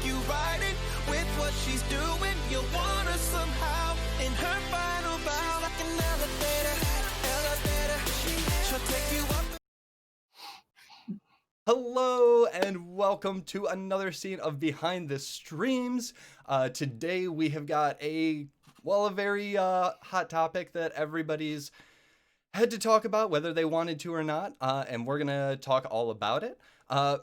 you riding with what she's doing. You'll want her somehow in her final bow. She's like an elevator. She'll take you up. Hello and welcome to another scene of Behind the Streams. Today we have got a very hot topic that everybody's had to talk about, whether they wanted to or not, and we're gonna talk all about it.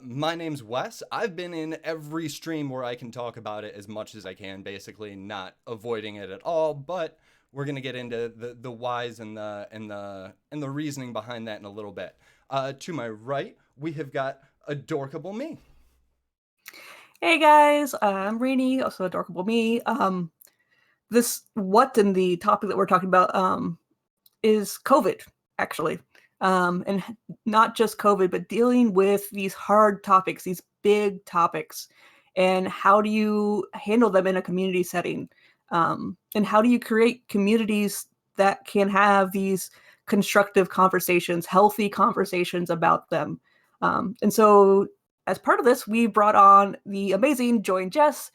My name's Wes. I've been in every stream where I can talk about it as much as I can, basically not avoiding it at all. But we're gonna get into the whys and the reasoning behind that in a little bit. To my right, we have got Adorkable Me. Hey guys, I'm Rini, also Adorkable Me. The topic that we're talking about is COVID, actually. And not just COVID, but dealing with these hard topics, these big topics, and how do you handle them in a community setting? And how do you create communities that can have these constructive conversations, healthy conversations about them? And so as part of this, we brought on the amazing JoinJess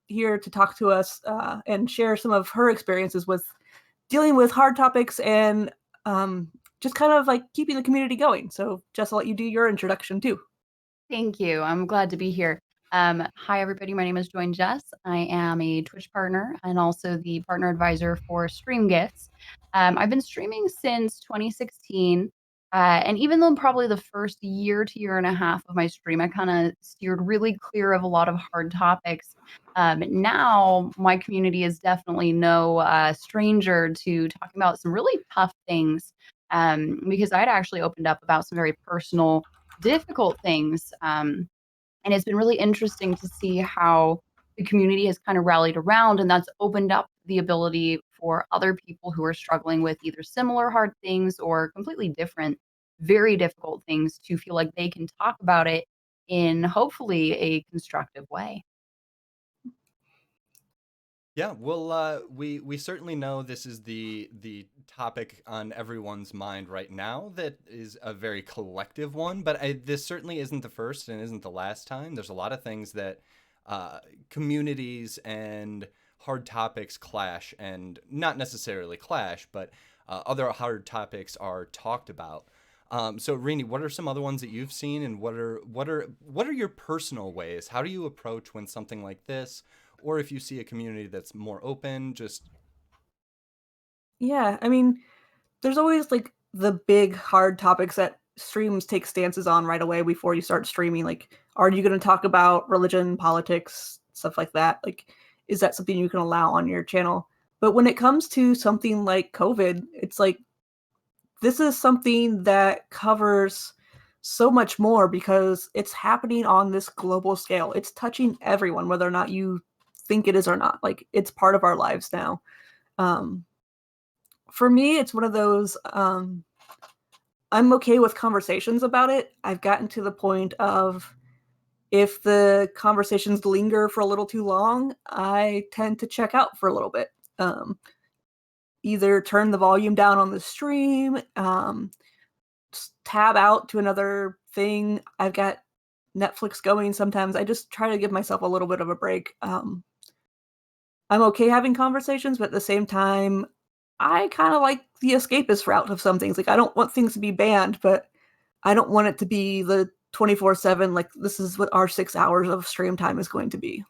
here to talk to us and share some of her experiences with dealing with hard topics and just kind of like keeping the community going. So Jess, I'll let you do your introduction too. Thank you. I'm glad to be here. Hi, everybody. My name is JoinJess. I am a Twitch partner and also the partner advisor for Stream Gifts. I've been streaming since 2016. And even though probably the first year to year and a half of my stream, I kind of steered really clear of a lot of hard topics. Now, my community is definitely no stranger to talking about some really tough things because I'd actually opened up about some very personal, difficult things. And it's been really interesting to see how the community has kind of rallied around, and that's opened up the ability for other people who are struggling with either similar hard things or completely different, very difficult things to feel like they can talk about it in hopefully a constructive way. Yeah, well, we certainly know this is the topic on everyone's mind right now. That is a very collective one, but this certainly isn't the first and isn't the last time. There's a lot of things that communities and hard topics clash, and not necessarily clash, but other hard topics are talked about. So, Rini, what are some other ones that you've seen, and what are your personal ways? How do you approach when something like this? Or if you see a community that's more open, just... Yeah, I mean, there's always like the big hard topics that streams take stances on right away before you start streaming. Like, are you going to talk about religion, politics, stuff like that? Like, is that something you can allow on your channel? But when it comes to something like COVID, it's like, this is something that covers so much more because it's happening on this global scale. It's touching everyone, whether or not you think it is or not. Like, it's part of our lives now. For me, it's one of those, I'm okay with conversations about it. I've gotten to the point of, if the conversations linger for a little too long, I tend to check out for a little bit. Either turn the volume down on the stream, tab out to another thing. I've got Netflix going sometimes. I just try to give myself a little bit of a break. I'm okay having conversations, but at the same time, I kind of like the escapist route of some things. Like, I don't want things to be banned, but I don't want it to be the 24/7, like, this is what our 6 hours of stream time is going to be.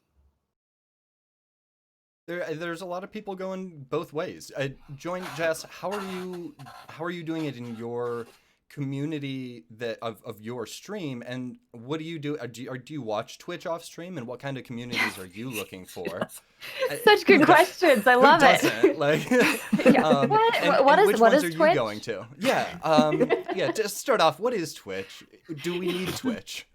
There's a lot of people going both ways. JoinJess, how are you doing it in your community of your stream, and what do you do? Do you watch Twitch off stream, and what kind of communities are you looking for? Such good questions. I love Who it. doesn't? Like, Yeah. which What ones is are you Twitch? going to? Yeah, just start off. What is Twitch? Do we need Twitch?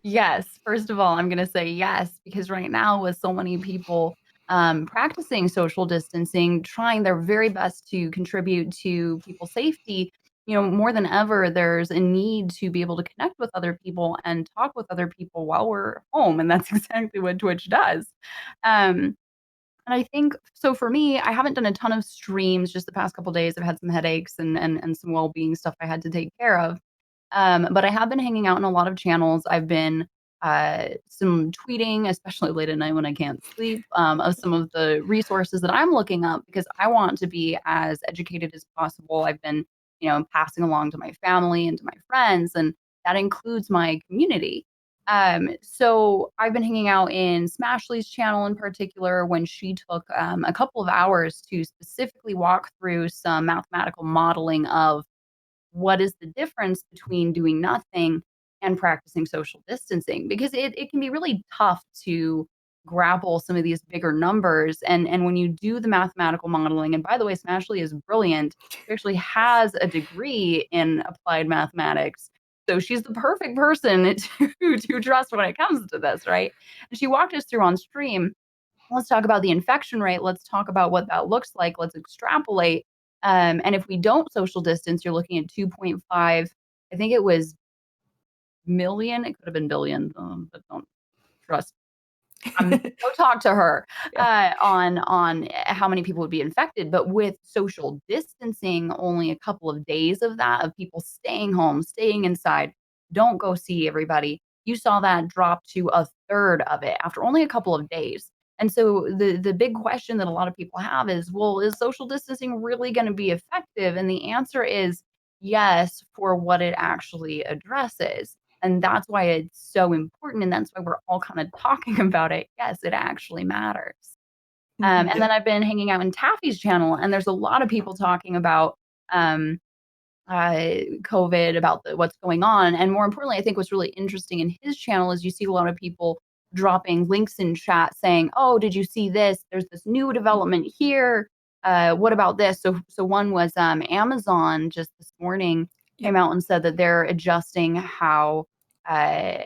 Yes. First of all, I'm going to say yes, because right now with so many people practicing social distancing, trying their very best to contribute to people's safety, more than ever, there's a need to be able to connect with other people and talk with other people while we're home. And that's exactly what Twitch does. And I think, so for me, I haven't done a ton of streams just the past couple days. I've had some headaches and some well-being stuff I had to take care of. But I have been hanging out in a lot of channels. I've been some tweeting, especially late at night when I can't sleep, of some of the resources that I'm looking up because I want to be as educated as possible. I've been, passing along to my family and to my friends, and that includes my community. So I've been hanging out in Smashley's channel in particular when she took a couple of hours to specifically walk through some mathematical modeling of what is the difference between doing nothing and practicing social distancing because it can be really tough to grapple some of these bigger numbers and when you do the mathematical modeling, and by the way, Smashley is brilliant. She actually has a degree in applied mathematics, so she's the perfect person to trust when it comes to this, right? And she walked us through on stream. Let's talk about the infection rate. Let's talk about what that looks like. Let's extrapolate. And if we don't social distance, you're looking at 2.5, I think it was million. It could have been billion, but don't trust. Go talk to her on how many people would be infected. But with social distancing, only a couple of days of that, of people staying home, staying inside, don't go see everybody. You saw that drop to a third of it after only a couple of days. And so the big question that a lot of people have is, well, is social distancing really going to be effective? And the answer is yes, for what it actually addresses. And that's why it's so important. And that's why we're all kind of talking about it. Yes, it actually matters. And then I've been hanging out in Taffy's channel, and there's a lot of people talking about COVID, about what's going on. And more importantly, I think what's really interesting in his channel is you see a lot of people dropping links in chat saying, oh, did you see this? There's this new development here. What about this? So one was Amazon just this morning came out and said that they're adjusting uh,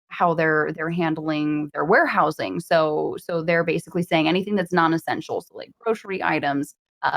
how they're handling their warehousing. So they're basically saying anything that's non-essential, so like grocery items,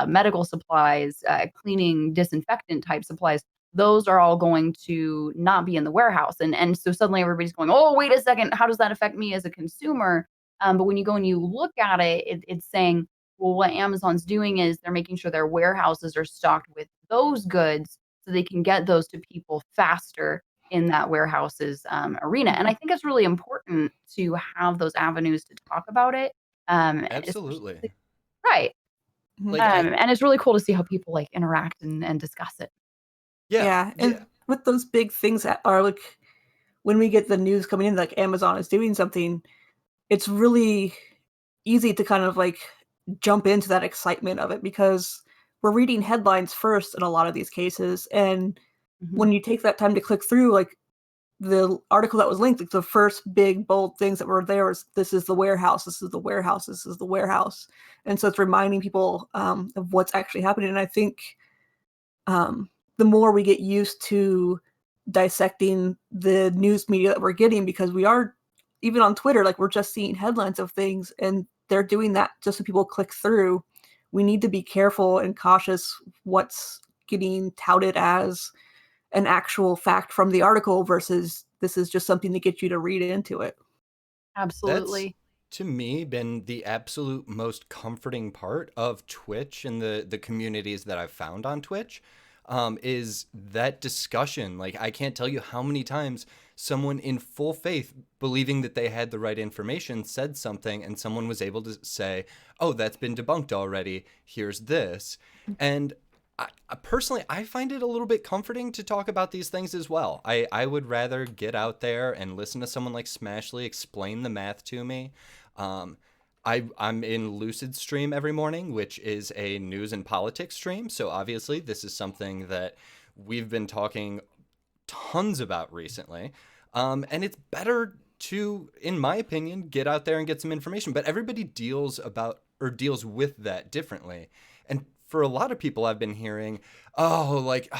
medical supplies, cleaning, disinfectant type supplies, those are all going to not be in the warehouse. And so suddenly everybody's going, oh, wait a second, how does that affect me as a consumer? But when you go and you look at it, it's saying, well, what Amazon's doing is they're making sure their warehouses are stocked with those goods so they can get those to people faster in that warehouse's arena. And I think it's really important to have those avenues to talk about it. Absolutely. Right. Like, and it's really cool to see how people like interact and discuss it. Yeah. And with those big things that are like, when we get the news coming in, like Amazon is doing something, it's really easy to kind of like jump into that excitement of it because we're reading headlines first in a lot of these cases. And when you take that time to click through, like the article that was linked, like the first big bold things that were there was, this is the warehouse, this is the warehouse, this is the warehouse. And so it's reminding people of what's actually happening. And I think the more we get used to dissecting the news media that we're getting, because we are, even on Twitter, like we're just seeing headlines of things and they're doing that just so people click through. We need to be careful and cautious what's getting touted as an actual fact from the article versus this is just something to get you to read into it. Absolutely. That's, to me, been the absolute most comforting part of Twitch and the communities that I've found on Twitch, is that discussion. Like, I can't tell you how many times someone in full faith, believing that they had the right information, said something and someone was able to say, oh, that's been debunked already, here's this. And personally, I find it a little bit comforting to talk about these things as well. I would rather get out there and listen to someone like Smashley explain the math to me. I'm in Lucid Stream every morning, which is a news and politics stream. So obviously this is something that we've been talking tons about recently. And it's better to, in my opinion, get out there and get some information. But everybody deals with that differently. And for a lot of people I've been hearing, oh, like,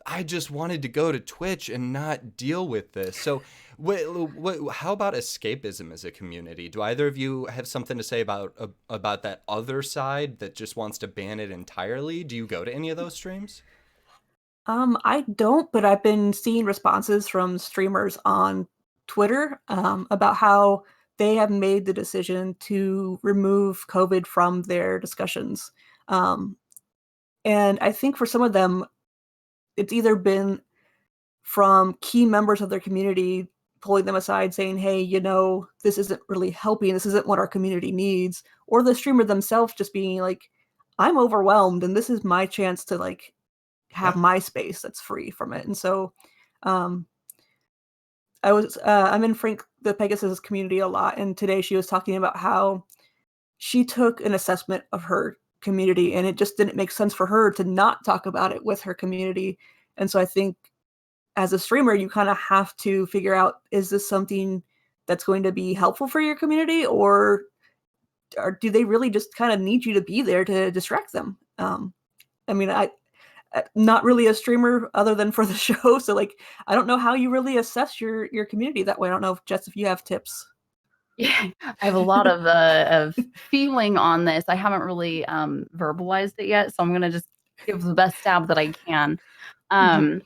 I just wanted to go to Twitch and not deal with this. So how about escapism as a community? Do either of you have something to say about that other side that just wants to ban it entirely? Do you go to any of those streams? I don't, but I've been seeing responses from streamers on Twitter about how they have made the decision to remove COVID from their discussions. And I think for some of them, it's either been from key members of their community pulling them aside saying, hey, this isn't really helping. This isn't what our community needs. Or the streamer themselves just being like, I'm overwhelmed and this is my chance to like have Yeah. my space that's free from it. And so I'm in Frank the Pegasus community a lot. And today she was talking about how she took an assessment of her community and it just didn't make sense for her to not talk about it with her community. And so I think as a streamer, you kind of have to figure out, is this something that's going to be helpful for your community, or do they really just kind of need you to be there to distract them? I mean, I'm not really a streamer other than for the show. So like, I don't know how you really assess your community that way. I don't know, Jess, if you have tips. Yeah, I have a lot of feeling on this. I haven't really verbalized it yet, so I'm gonna just give the best stab that I can. And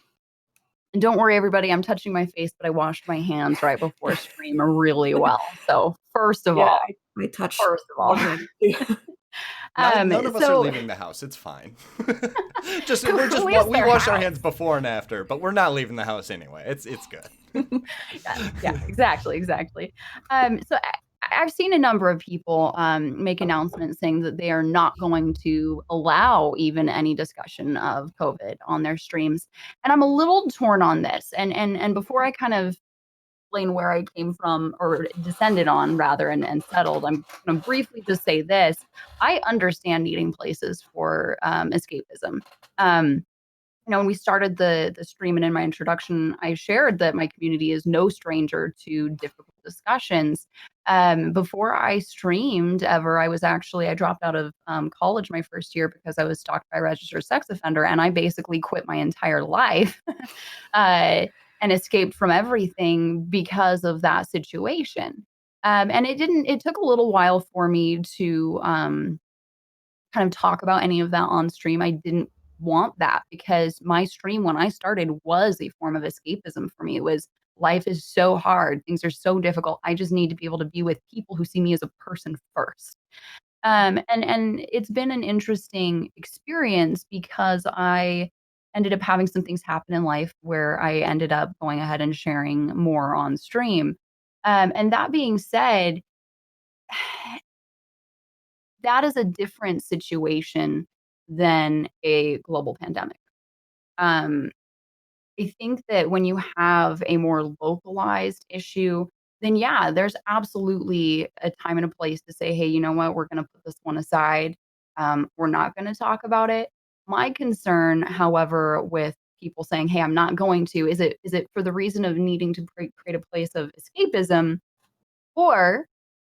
don't worry, everybody, I'm touching my face, but I washed my hands right before stream really well. So first of all, I touch first of all, None of us are leaving the house. It's fine. We wash our hands before and after, but we're not leaving the house anyway. It's good. yeah, exactly. So I've seen a number of people make announcements saying that they are not going to allow even any discussion of COVID on their streams, and I'm a little torn on this. And before I kind of explain where I came from, or descended on rather, and settled, I'm going to briefly just say this. I understand needing places for escapism. When we started the stream and in my introduction, I shared that my community is no stranger to difficult discussions. Before I streamed ever, I dropped out of college my first year because I was stalked by a registered sex offender, and I basically quit my entire life and escaped from everything because of that situation. And it took a little while for me to kind of talk about any of that on stream. I didn't want that because my stream when I started was a form of escapism for me. It was, life is so hard, things are so difficult. I just need to be able to be with people who see me as a person first. And it's been an interesting experience because I ended up having some things happen in life where I ended up going ahead and sharing more on stream. And that being said, that is a different situation than a global pandemic. Um, I think that when you have a more localized issue, then yeah, there's absolutely a time and a place to say, hey, you know what, we're going to put this one aside. We're not going to talk about it. My concern, however, with people saying, hey, I'm not going to, is it for the reason of needing to create a place of escapism, or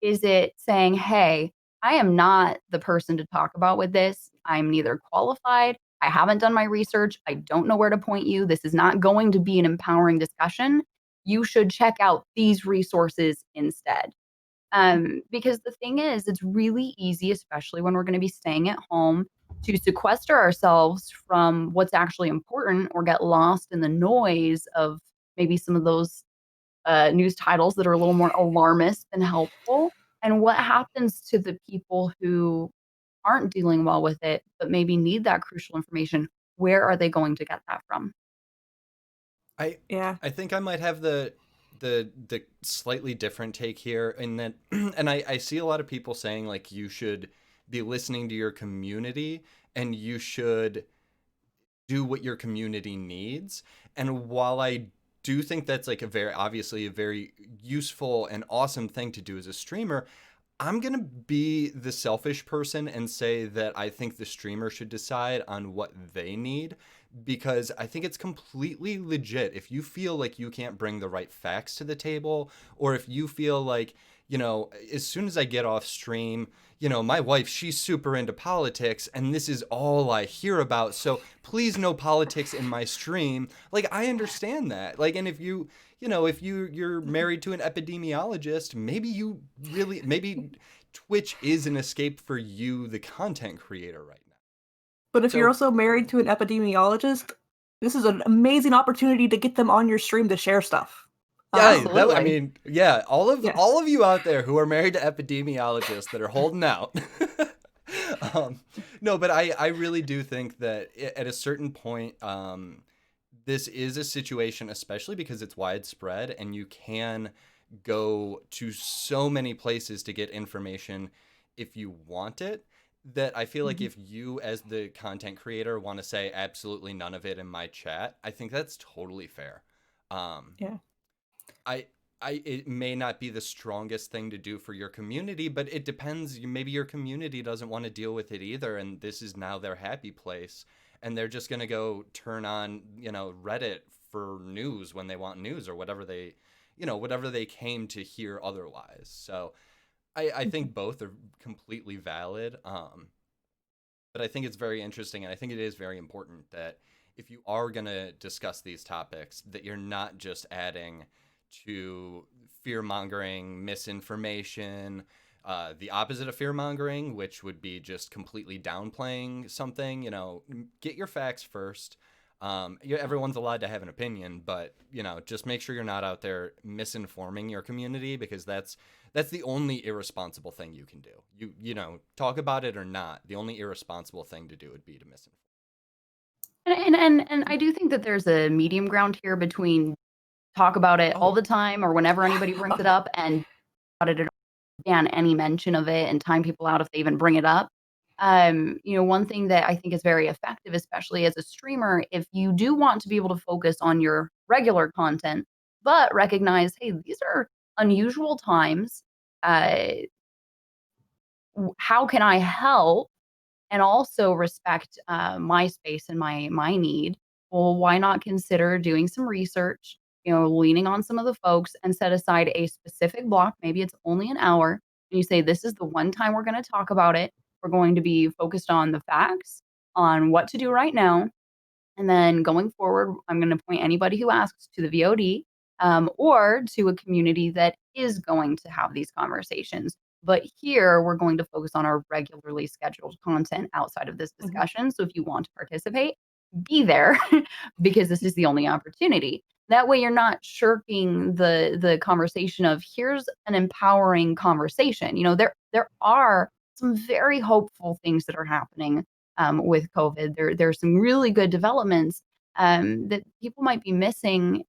is it saying, hey, I am not the person to talk about with this. I'm neither qualified. I haven't done my research. I don't know where to point you. This is not going to be an empowering discussion. You should check out these resources instead. Because the thing is, it's really easy, especially when we're going to be staying at home, to sequester ourselves from what's actually important or get lost in the noise of maybe some of those news titles that are a little more alarmist than helpful. And what happens to the people who aren't dealing well with it, but maybe need that crucial information? Where are they going to get that from? I think I might have the slightly different take here in that, and I see a lot of people saying like you should be listening to your community and you should do what your community needs. And while I do think that's like a very useful and awesome thing to do as a streamer, I'm going to be the selfish person and say that I think the streamer should decide on what they need, because I think it's completely legit if you feel like you can't bring the right facts to the table, or if you feel like, as soon as I get off stream, my wife, she's super into politics and this is all I hear about, so please no politics in my stream. Like, I understand that. Like, and if you're married to an epidemiologist, maybe Twitch is an escape for you, the content creator, right now. But if you're also married to an epidemiologist, this is an amazing opportunity to get them on your stream to share stuff. Yeah, all of you out there who are married to epidemiologists that are holding out. No, but I really do think that at a certain point, this is a situation, especially because it's widespread and you can go to so many places to get information if you want it, that I feel like Mhm. if you as the content creator want to say absolutely none of it in my chat, I think that's totally fair. Um, Yeah. I it may not be the strongest thing to do for your community, but it depends. Maybe your community doesn't want to deal with it either, and this is now their happy place, and they're just gonna go turn on, Reddit for news when they want news or whatever whatever they came to hear otherwise. So I Mhm. think both are completely valid. But I think it's very interesting, and I think it is very important that if you are going to discuss these topics, that you're not just adding to fear mongering, misinformation, the opposite of fear mongering, which would be just completely downplaying something. Get your facts first. Everyone's allowed to have an opinion, but just make sure you're not out there misinforming your community, because that's the only irresponsible thing you can do. Talk about it or not. The only irresponsible thing to do would be to misinform. And I do think that there's a medium ground here between talk about it all Oh, the time or whenever anybody brings it up and about it ban any mention of it and time people out if they even bring it up. One thing that I think is very effective, especially as a streamer, if you do want to be able to focus on your regular content, but recognize, hey, these are unusual times. Uh, how can I help? And also respect my space and my need. Well, why not consider doing some research, leaning on some of the folks and set aside a specific block. Maybe it's only an hour. And you say, this is the one time we're going to talk about it. We're going to be focused on the facts, on what to do right now. And then going forward, I'm going to point anybody who asks to the VOD or to a community that is going to have these conversations. But here, we're going to focus on our regularly scheduled content outside of this Mhm. discussion. So if you want to participate, be there because this is the only opportunity. That way, you're not shirking the conversation of here's an empowering conversation. There are some very hopeful things that are happening with COVID. There's some really good developments that people might be missing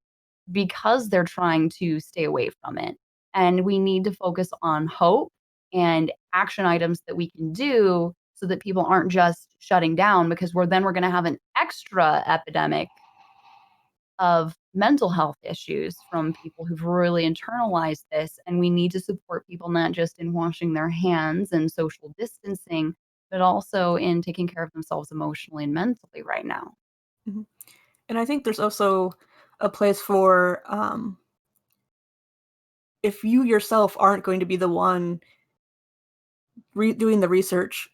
because they're trying to stay away from it. And we need to focus on hope and action items that we can do so that people aren't just shutting down because we're going to have an extra epidemic of mental health issues from people who've really internalized this. And we need to support people not just in washing their hands and social distancing, but also in taking care of themselves emotionally and mentally right now. Mhm. And I think there's also a place for if you yourself aren't going to be the one doing the research,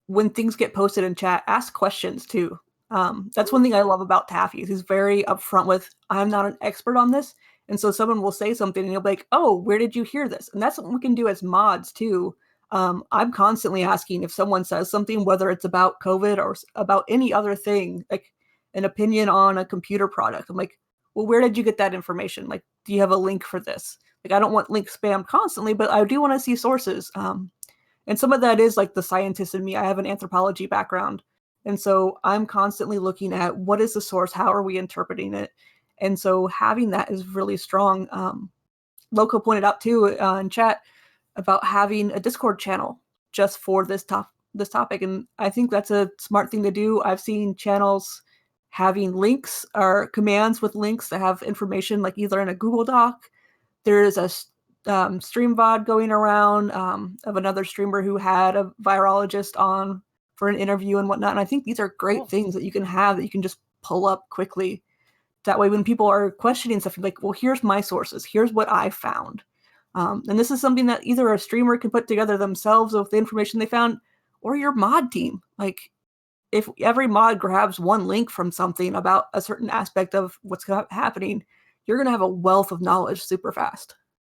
when things get posted in chat, ask questions too. That's one thing I love about Taffy. He's very upfront with, I'm not an expert on this. And so someone will say something and you'll be like, oh, where did you hear this? And that's what we can do as mods too. I'm constantly asking if someone says something, whether it's about COVID or about any other thing, like an opinion on a computer product. I'm like, well, where did you get that information? Like, do you have a link for this? Like, I don't want link spam constantly, but I do want to see sources. And some of that is like the scientist in me. I have an anthropology background. And so I'm constantly looking at what is the source? How are we interpreting it? And so having that is really strong. Loco pointed out too in chat about having a Discord channel just for this topic. And I think that's a smart thing to do. I've seen channels having links or commands with links that have information like either in a Google Doc. There is a stream VOD going around of another streamer who had a virologist on for an interview and whatnot. And I think these are great Cool. things that you can have that you can just pull up quickly. That way, when people are questioning stuff, you're like, well, here's my sources. Here's what I found. And this is something that either a streamer can put together themselves with the information they found or your mod team. Like, if every mod grabs one link from something about a certain aspect of what's happening, you're going to have a wealth of knowledge super fast.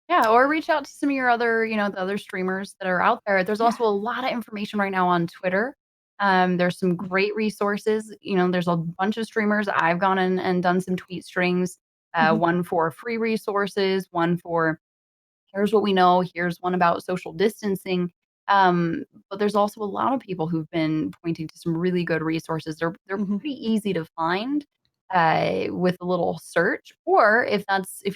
Yeah, or reach out to some of your other, the other streamers that are out there. There's Yeah. also a lot of information right now on Twitter. There's some great resources. There's a bunch of streamers. I've gone in and done some tweet strings, Mhm. one for free resources, one for here's what we know, here's one about social distancing. But there's also a lot of people who've been pointing to some really good resources. They're Mhm. pretty easy to find. with a little search. Or if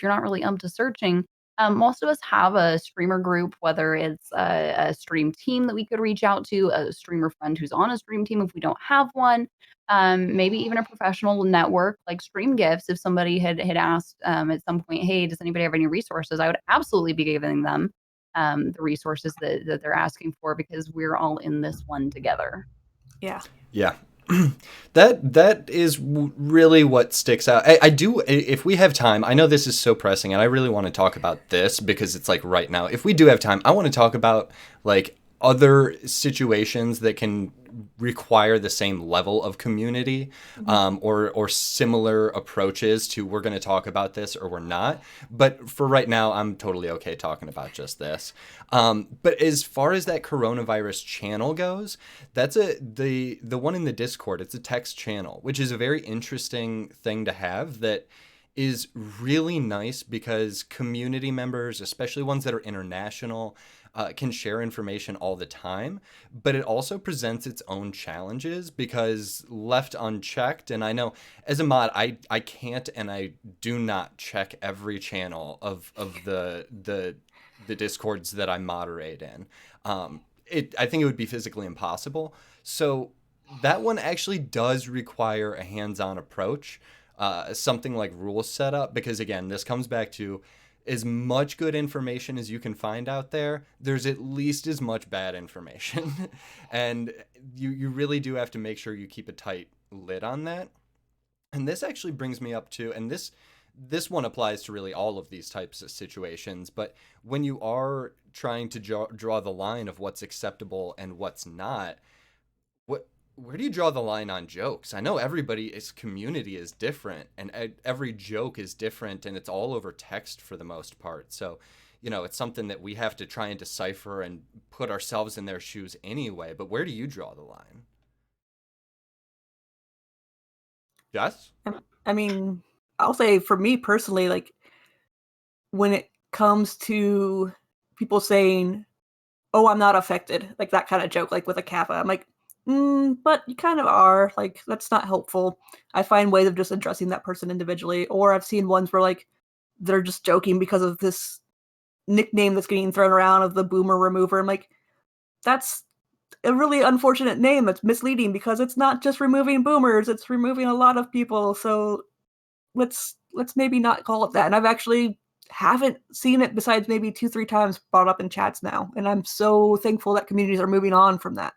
you're not really up to searching, most of us have a streamer group, whether it's a stream team that we could reach out to, a streamer friend who's on a stream team if we don't have one, maybe even a professional network like Stream Gifts. If somebody had asked at some point, hey, does anybody have any resources? I would absolutely be giving them the resources that they're asking for, because we're all in this one together. Yeah. Yeah. That is really what sticks out. I do, if we have time, I know this is so pressing and I really want to talk about this because it's like right now. If we do have time, I want to talk about like other situations that can require the same level of community, or similar approaches to, we're going to talk about this or we're not. But for right now, I'm totally okay talking about just this. But as far as that coronavirus channel goes, that's the one in the Discord. It's a text channel, which is a very interesting thing to have, that is really nice because community members, especially ones that are international, can share information all the time. But it also presents its own challenges because left unchecked, and I know as a mod, I can't and I do not check every channel of the Discords that I moderate in. I think it would be physically impossible. So that one actually does require a hands-on approach, something like rule setup, because again, this comes back to as much good information as you can find out there, there's at least as much bad information. And you really do have to make sure you keep a tight lid on that. And this actually brings me up to, and this one applies to really all of these types of situations, but when you are trying to draw the line of what's acceptable and what's not, where do you draw the line on jokes? I know everybody's community is different and every joke is different, and it's all over text for the most part. So, it's something that we have to try and decipher and put ourselves in their shoes anyway. But where do you draw the line? Jess? I mean, I'll say for me personally, like when it comes to people saying, "Oh, I'm not affected," like that kind of joke, like with a kappa, I'm like, but you kind of are. Like, that's not helpful. I find ways of just addressing that person individually. Or I've seen ones where like they're just joking because of this nickname that's getting thrown around of the boomer remover. I'm like, that's a really unfortunate name that's misleading because it's not just removing boomers, it's removing a lot of people. So let's maybe not call it that. And I've actually haven't seen it besides maybe 2-3 times brought up in chats now. And I'm so thankful that communities are moving on from that.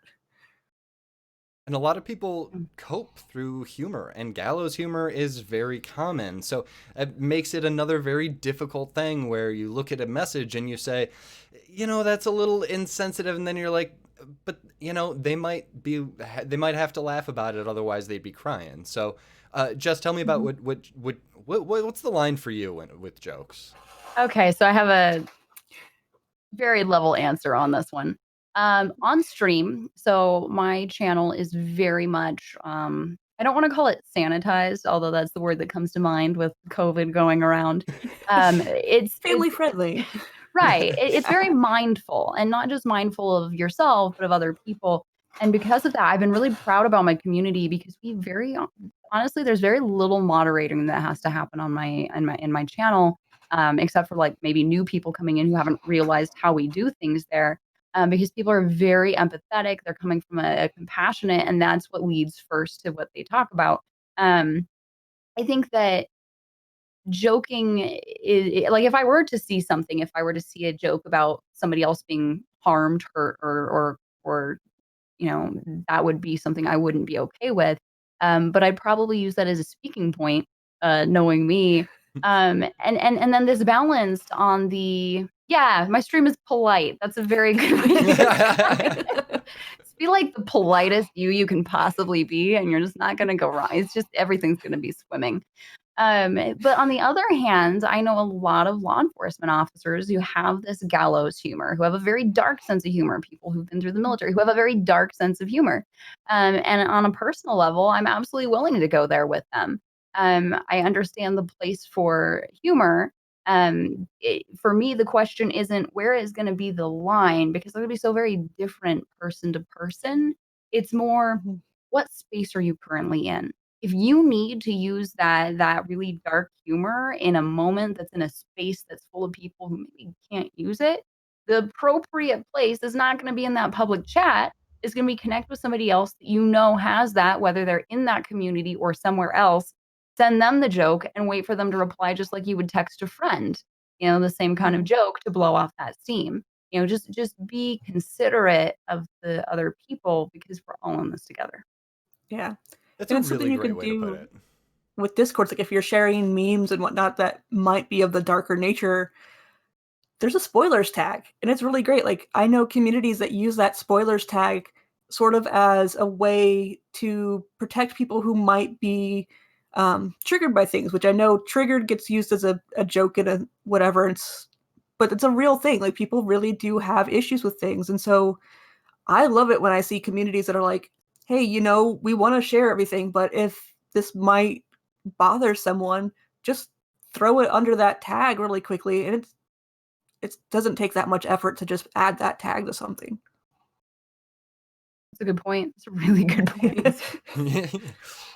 And a lot of people cope through humor, and gallows humor is very common. So it makes it another very difficult thing where you look at a message and you say, that's a little insensitive. And then you're like, but they might have to laugh about it. Otherwise they'd be crying. So just tell me about what's the line for you with jokes? Okay. So I have a very level answer on this one. On stream, so my channel is very much, I don't want to call it sanitized, although that's the word that comes to mind with COVID going around. It's Family friendly. right. It's very mindful, and not just mindful of yourself, but of other people. And because of that, I've been really proud about my community, because honestly, there's very little moderating that has to happen on my channel, except for like maybe new people coming in who haven't realized how we do things there. Because people are very empathetic. They're coming from a compassionate, and that's what leads first to what they talk about. I think that joking is like, if I were to see something, if I were to see a joke about somebody else being harmed, hurt, or that would be something I wouldn't be okay with. But I'd probably use that as a speaking point, knowing me. And then this balance on the, yeah, my stream is polite. That's a very good way to describe it. Just be like the politest you can possibly be, and you're just not going to go wrong. It's just everything's going to be swimming. But on the other hand, I know a lot of law enforcement officers who have this gallows humor, who have a very dark sense of humor, people who've been through the military, who have a very dark sense of humor. And on a personal level, I'm absolutely willing to go there with them. I understand the place for humor. For me, the question isn't where is going to be the line, because they're going to be so very different person to person. It's more, what space are you currently in? if you need to use that really dark humor in a moment that's in a space that's full of people who maybe can't use it, the appropriate place is not going to be in that public chat. It's going to be connect with somebody else that you know has that, whether they're in that community or somewhere else. Send them the joke and wait for them to reply just like you would text a friend, the same kind of joke to blow off that steam. Just be considerate of the other people because we're all in this together. Yeah. That's And a it's something really you great can way to put do it. with Discords. Like if you're sharing memes and whatnot that might be of the darker nature, there's a spoilers tag, and it's really great. Like I know communities that use that spoilers tag sort of as a way to protect people who might be triggered by things, which I know triggered gets used as a joke and a whatever. But it's a real thing. Like people really do have issues with things. And so I love it when I see communities that are like, hey, we want to share everything, but if this might bother someone, just throw it under that tag really quickly. And it doesn't take that much effort to just add that tag to something. That's a good point. It's a really good point.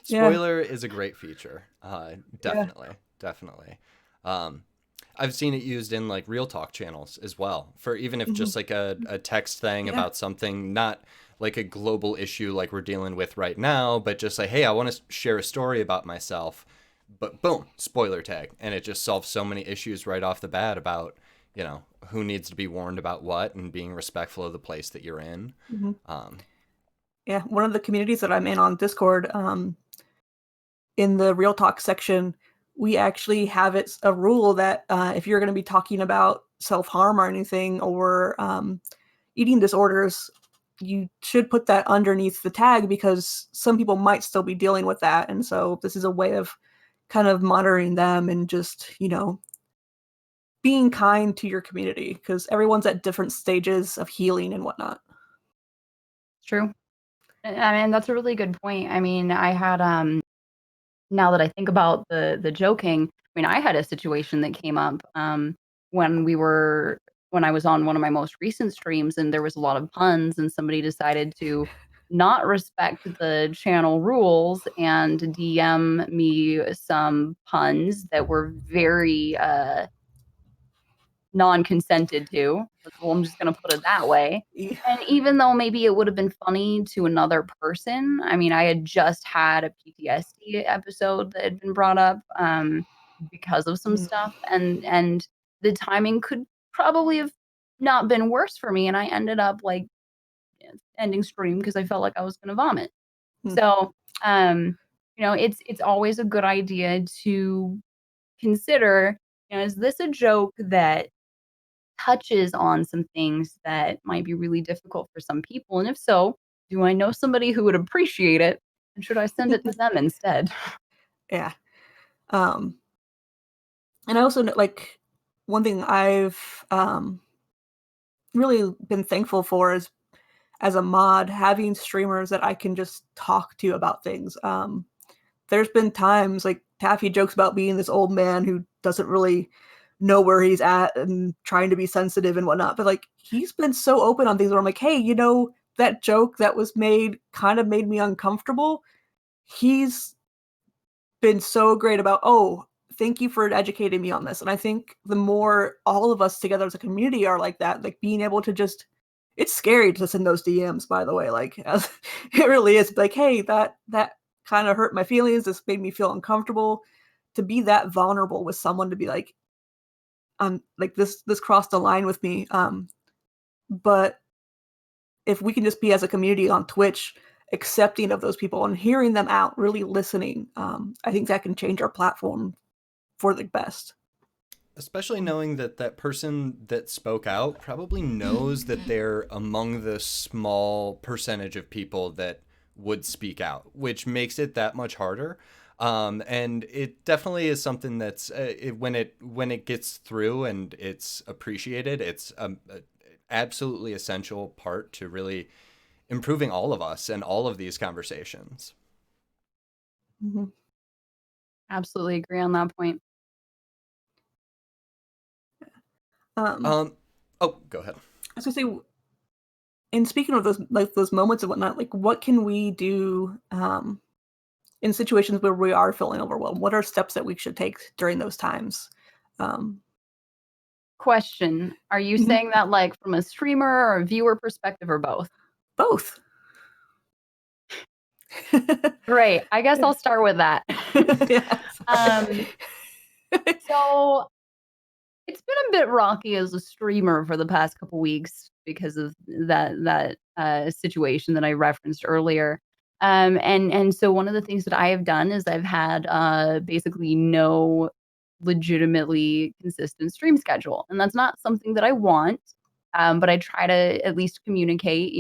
Spoiler is a great feature. Yeah. Definitely. I've seen it used in like real talk channels as well, for even if just like a text thing about something, not like a global issue like we're dealing with right now, but just like, hey, I want to share a story about myself, but boom, spoiler tag. And it just solves so many issues right off the bat about, who needs to be warned about what and being respectful of the place that you're in. Yeah, one of the communities that I'm in on Discord, in the Real Talk section, we actually have a rule that if you're going to be talking about self-harm or anything or eating disorders, you should put that underneath the tag because some people might still be dealing with that. And so this is a way of kind of monitoring them and just, being kind to your community because everyone's at different stages of healing and whatnot. It's true. I mean, that's a really good point. I mean, I had now that I think about the joking, I mean, I had a situation that came up when I was on one of my most recent streams and there was a lot of puns and somebody decided to not respect the channel rules and DM me some puns that were very non-consented to. Well, I'm just going to put it that way. Yeah. And even though maybe it would have been funny to another person, I mean, I had just had a PTSD episode that had been brought up because of some stuff, and the timing could probably have not been worse for me, and I ended up like ending stream because I felt like I was going to vomit. So, it's always a good idea to consider, is this a joke that touches on some things that might be really difficult for some people? And if so, do I know somebody who would appreciate it? And should I send it to them instead? Yeah. And I also know, like, one thing I've really been thankful for is as a mod, having streamers that I can just talk to about things. There's been times like Taffy jokes about being this old man who doesn't really know where he's at and trying to be sensitive and whatnot. But like he's been so open on things where I'm like, hey, that joke that was made kind of made me uncomfortable. He's been so great about, oh, thank you for educating me on this. And I think the more all of us together as a community are like that, like being able to just, it's scary to send those DMs, by the way, like as, it really is like, hey, that kind of hurt my feelings. This made me feel uncomfortable. To be that vulnerable with someone, to be like this crossed the line with me. But if we can just be as a community on Twitch accepting of those people and hearing them out, really listening, I think that can change our platform for the best. Especially knowing that that person that spoke out probably knows that they're among the small percentage of people that would speak out, which makes it that much harder. And it definitely is something that's when it gets through and it's appreciated, it's a absolutely essential part to really improving all of us and all of these conversations. Mm-hmm. Absolutely agree on that point. Oh, go ahead. I was gonna say, and speaking of those moments and whatnot, like what can we do in situations where we are feeling overwhelmed? What are steps that we should take during those times? Question: Are you Mhm. saying that like from a streamer or a viewer perspective, or both? Both. Great. I guess I'll start with that. Yeah, um, so it's been a bit rocky as a streamer for the past couple weeks because of that situation that I referenced earlier. And so one of the things that I have done is I've had basically no legitimately consistent stream schedule, and that's not something that I want. But I try to at least communicate.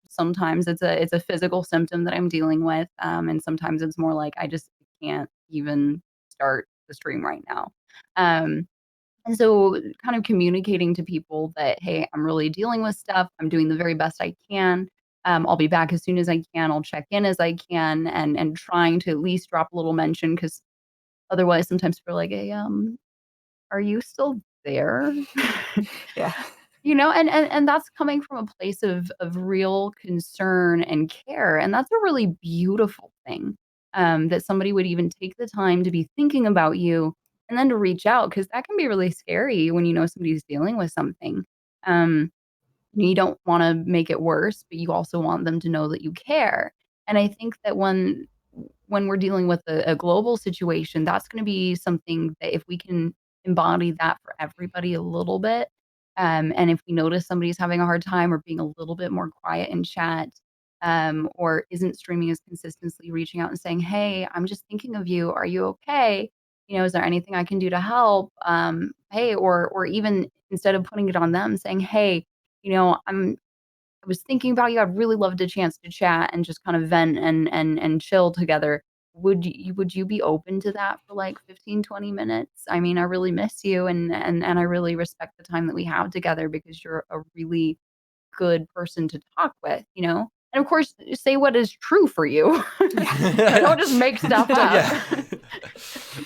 Sometimes it's a physical symptom that I'm dealing with, and sometimes it's more like I just can't even start the stream right now. Um, and so kind of communicating to people that, "Hey, I'm really dealing with stuff. I'm doing the very best I can. I'll be back as soon as I can. I'll check in as I can," and trying to at least drop a little mention because otherwise sometimes people are like, "Hey, are you still there?" yeah. And that's coming from a place of real concern and care, and that's a really beautiful thing, that somebody would even take the time to be thinking about you and then to reach out because that can be really scary when you know somebody's dealing with something. Um, you don't wanna make it worse, but you also want them to know that you care, and I think that when we're dealing with a global situation, that's gonna be something that if we can embody that for everybody a little bit, and if we notice somebody's having a hard time or being a little bit more quiet in chat, or isn't streaming as consistently, reaching out and saying, "Hey, I'm just thinking of you. Are you okay? Is there anything I can do to help?" Hey, or even instead of putting it on them, saying, "Hey, I was thinking about you. I'd really loved a chance to chat and just kind of vent and chill together. Would you be open to that for like 15, 20 minutes? I mean, I really miss you and I really respect the time that we have together because you're a really good person to talk with?" And of course, say what is true for you. Don't just make stuff up.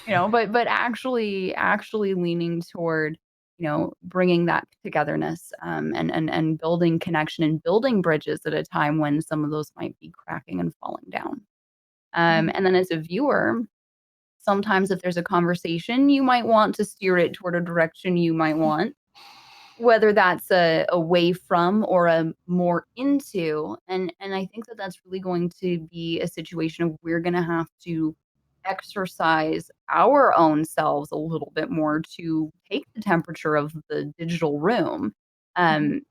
Yeah. But actually leaning toward, bringing that togetherness, and building connection and building bridges at a time when some of those might be cracking and falling down. Mhm. And then as a viewer, sometimes if there's a conversation, you might want to steer it toward a direction you might want, whether that's a away from or a more into, and I think that that's really going to be a situation of we're gonna have to exercise our own selves a little bit more to take the temperature of the digital room, Mhm. um,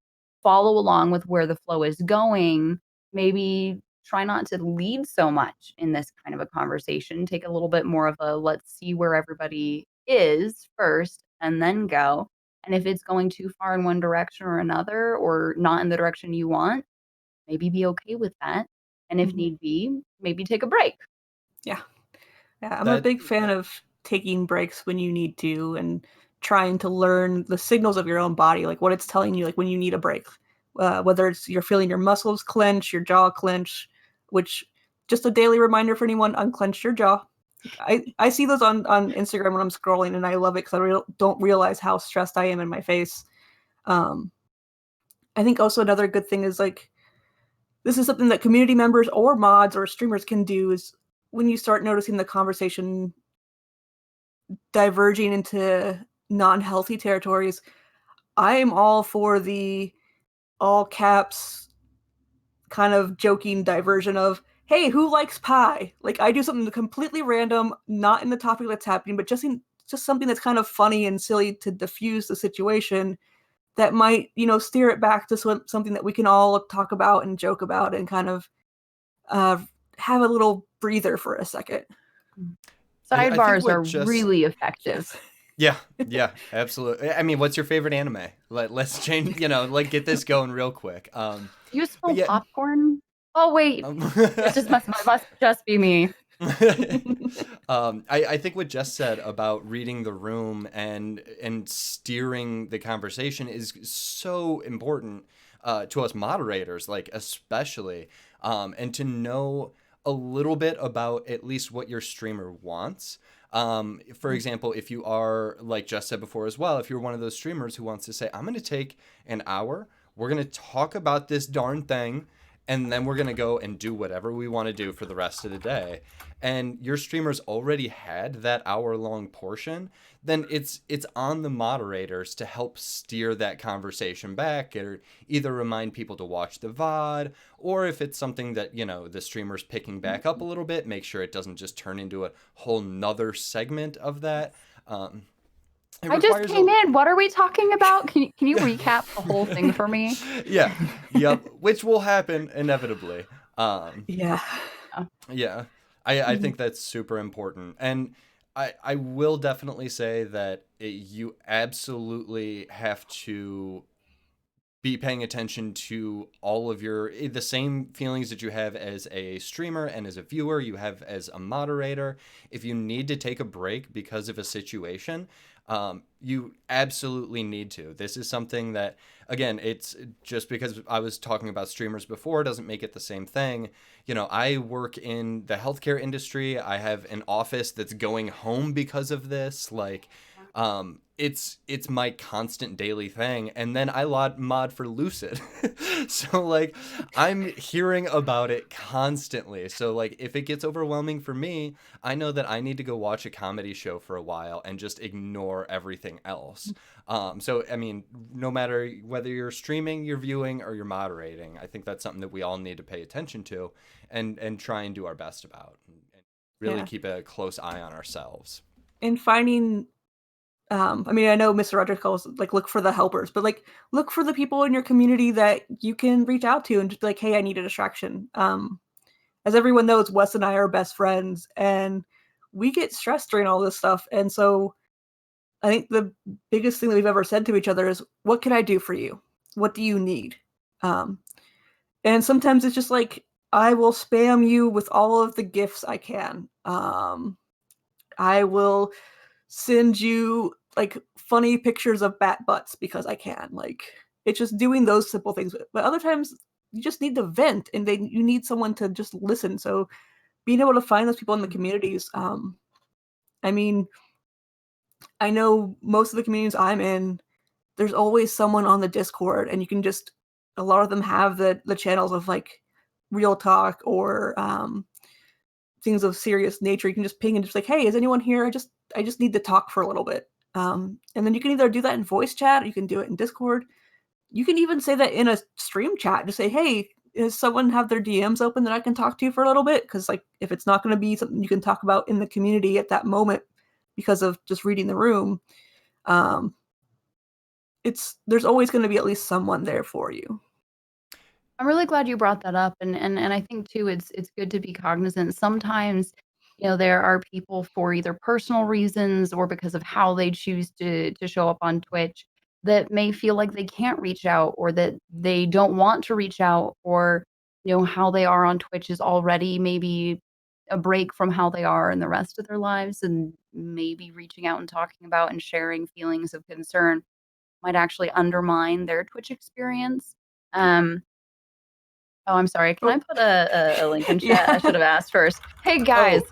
follow along with where the flow is going, maybe try not to lead so much in this kind of a conversation, take a little bit more of a, "Let's see where everybody is first and then go." And if it's going too far in one direction or another, or not in the direction you want, maybe be okay with that. And if Mhm. need be, maybe take a break. Yeah. Yeah, I'm a That big fan of taking breaks when you need to and trying to learn the signals of your own body, like what it's telling you, like when you need a break. Whether it's you're feeling your muscles clench, your jaw clench, which just a daily reminder for anyone, unclench your jaw. I see those on Instagram when I'm scrolling, and I love it because don't realize how stressed I am in my face. Um, I think also another good thing is like this is something that community members or mods or streamers can do is when you start noticing the conversation diverging into non-healthy territories, I am all for the all caps kind of joking diversion of, "Hey, who likes pie?" Like I do something completely random, not in the topic that's happening, but just something that's kind of funny and silly to diffuse the situation that might, steer it back to something that we can all talk about and joke about and kind of uh, have a little breather for a second. I think Sidebars what are just really effective. Yes. yeah, absolutely. I mean, what's your favorite anime? Let's change, like get this going real quick. Do you But smell yeah, popcorn? Oh wait, um, it just must just be me. I think what Jess said about reading the room and steering the conversation is so important to us moderators, like especially, and to know a little bit about at least what your streamer wants. For example, if you are, like Jess said before as well, if you're one of those streamers who wants to say, "I'm going to take an hour, we're going to talk about this darn thing." and then we're going to go and do whatever we want to do for the rest of the day. And your streamer's already had that hour-long portion, then it's on the moderators to help steer that conversation back, or either remind people to watch the VOD, or if it's something that, the streamer's picking back up a little bit, make sure it doesn't just turn into a whole nother segment of that. I just came in. What are we talking about? Can you recap the whole thing for me? Yeah. Yep. Which will happen inevitably. Yeah. Yeah. I think that's super important. And I will definitely say that you absolutely have to be paying attention to all of the same feelings that you have as a streamer and as a viewer, you have as a moderator. If you need to take a break because of a situation, you absolutely need to. This is something that, again, it's just because I was talking about streamers before doesn't make it the same thing. I work in the healthcare industry. I have an office that's going home because of this. Like, it's my constant daily thing. And then I mod for Lucid. So like I'm hearing about it constantly. So like if it gets overwhelming for me, I know that I need to go watch a comedy show for a while and just ignore everything else. So I mean, no matter whether you're streaming, you're viewing, or you're moderating, I think that's something that we all need to pay attention to and try and do our best about, and really keep a close eye on ourselves. And finding I mean, I know Mr. Roderick calls like look for the helpers, but like look for the people in your community that you can reach out to and just be like, hey, I need a distraction. As everyone knows, Wes and I are best friends, and we get stressed during all this stuff. And so I think the biggest thing that we've ever said to each other is, what can I do for you? What do you need? And sometimes it's just like, I will spam you with all of the gifts I can. I will send you like funny pictures of bat butts because I can. Like, it's just doing those simple things. But other times you just need to vent, and then you need someone to just listen. So being able to find those people in the communities, I mean, I know most of the communities I'm in, there's always someone on the Discord, and you can just, a lot of them have the channels of like real talk or things of serious nature. You can just ping and just like, hey, is anyone here? I just need to talk for a little bit. And then you can either do that in voice chat, or you can do it in Discord. You can even say that in a stream chat. Just say, hey, does someone have their DMs open that I can talk to for a little bit? Because like, if it's not going to be something you can talk about in the community at that moment because of just reading the room, there's always going to be at least someone there for you. I'm really glad you brought that up, and I think too it's good to be cognizant. Sometimes, there are people for either personal reasons or because of how they choose to show up on Twitch that may feel like they can't reach out, or that they don't want to reach out, or how they are on Twitch is already maybe a break from how they are in the rest of their lives, and maybe reaching out and talking about and sharing feelings of concern might actually undermine their Twitch experience. Oh, I'm sorry. Can I put a link in chat? Yeah. I should have asked first. Hey guys.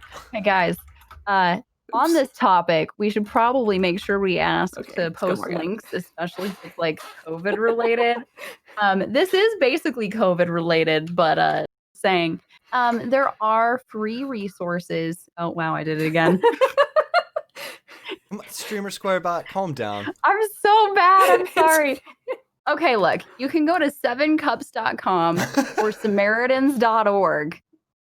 On this topic, we should probably make sure we ask to post links, especially if it's like COVID related. This is basically COVID related, but saying there are free resources. Oh wow, I did it again. Streamer Square bot, calm down. I'm so bad. I'm sorry. Okay, look, you can go to 7cups.com or Samaritans.org.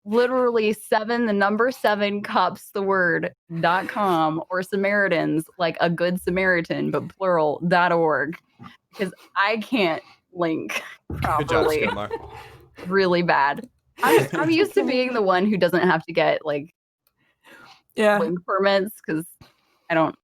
Literally 7 cups, the word.com, or Samaritans, like a good Samaritan, but plural.org. Because I can't link properly. Good job, Skilmar. Really bad. I'm used to being the one who doesn't have to get like link permits because I don't,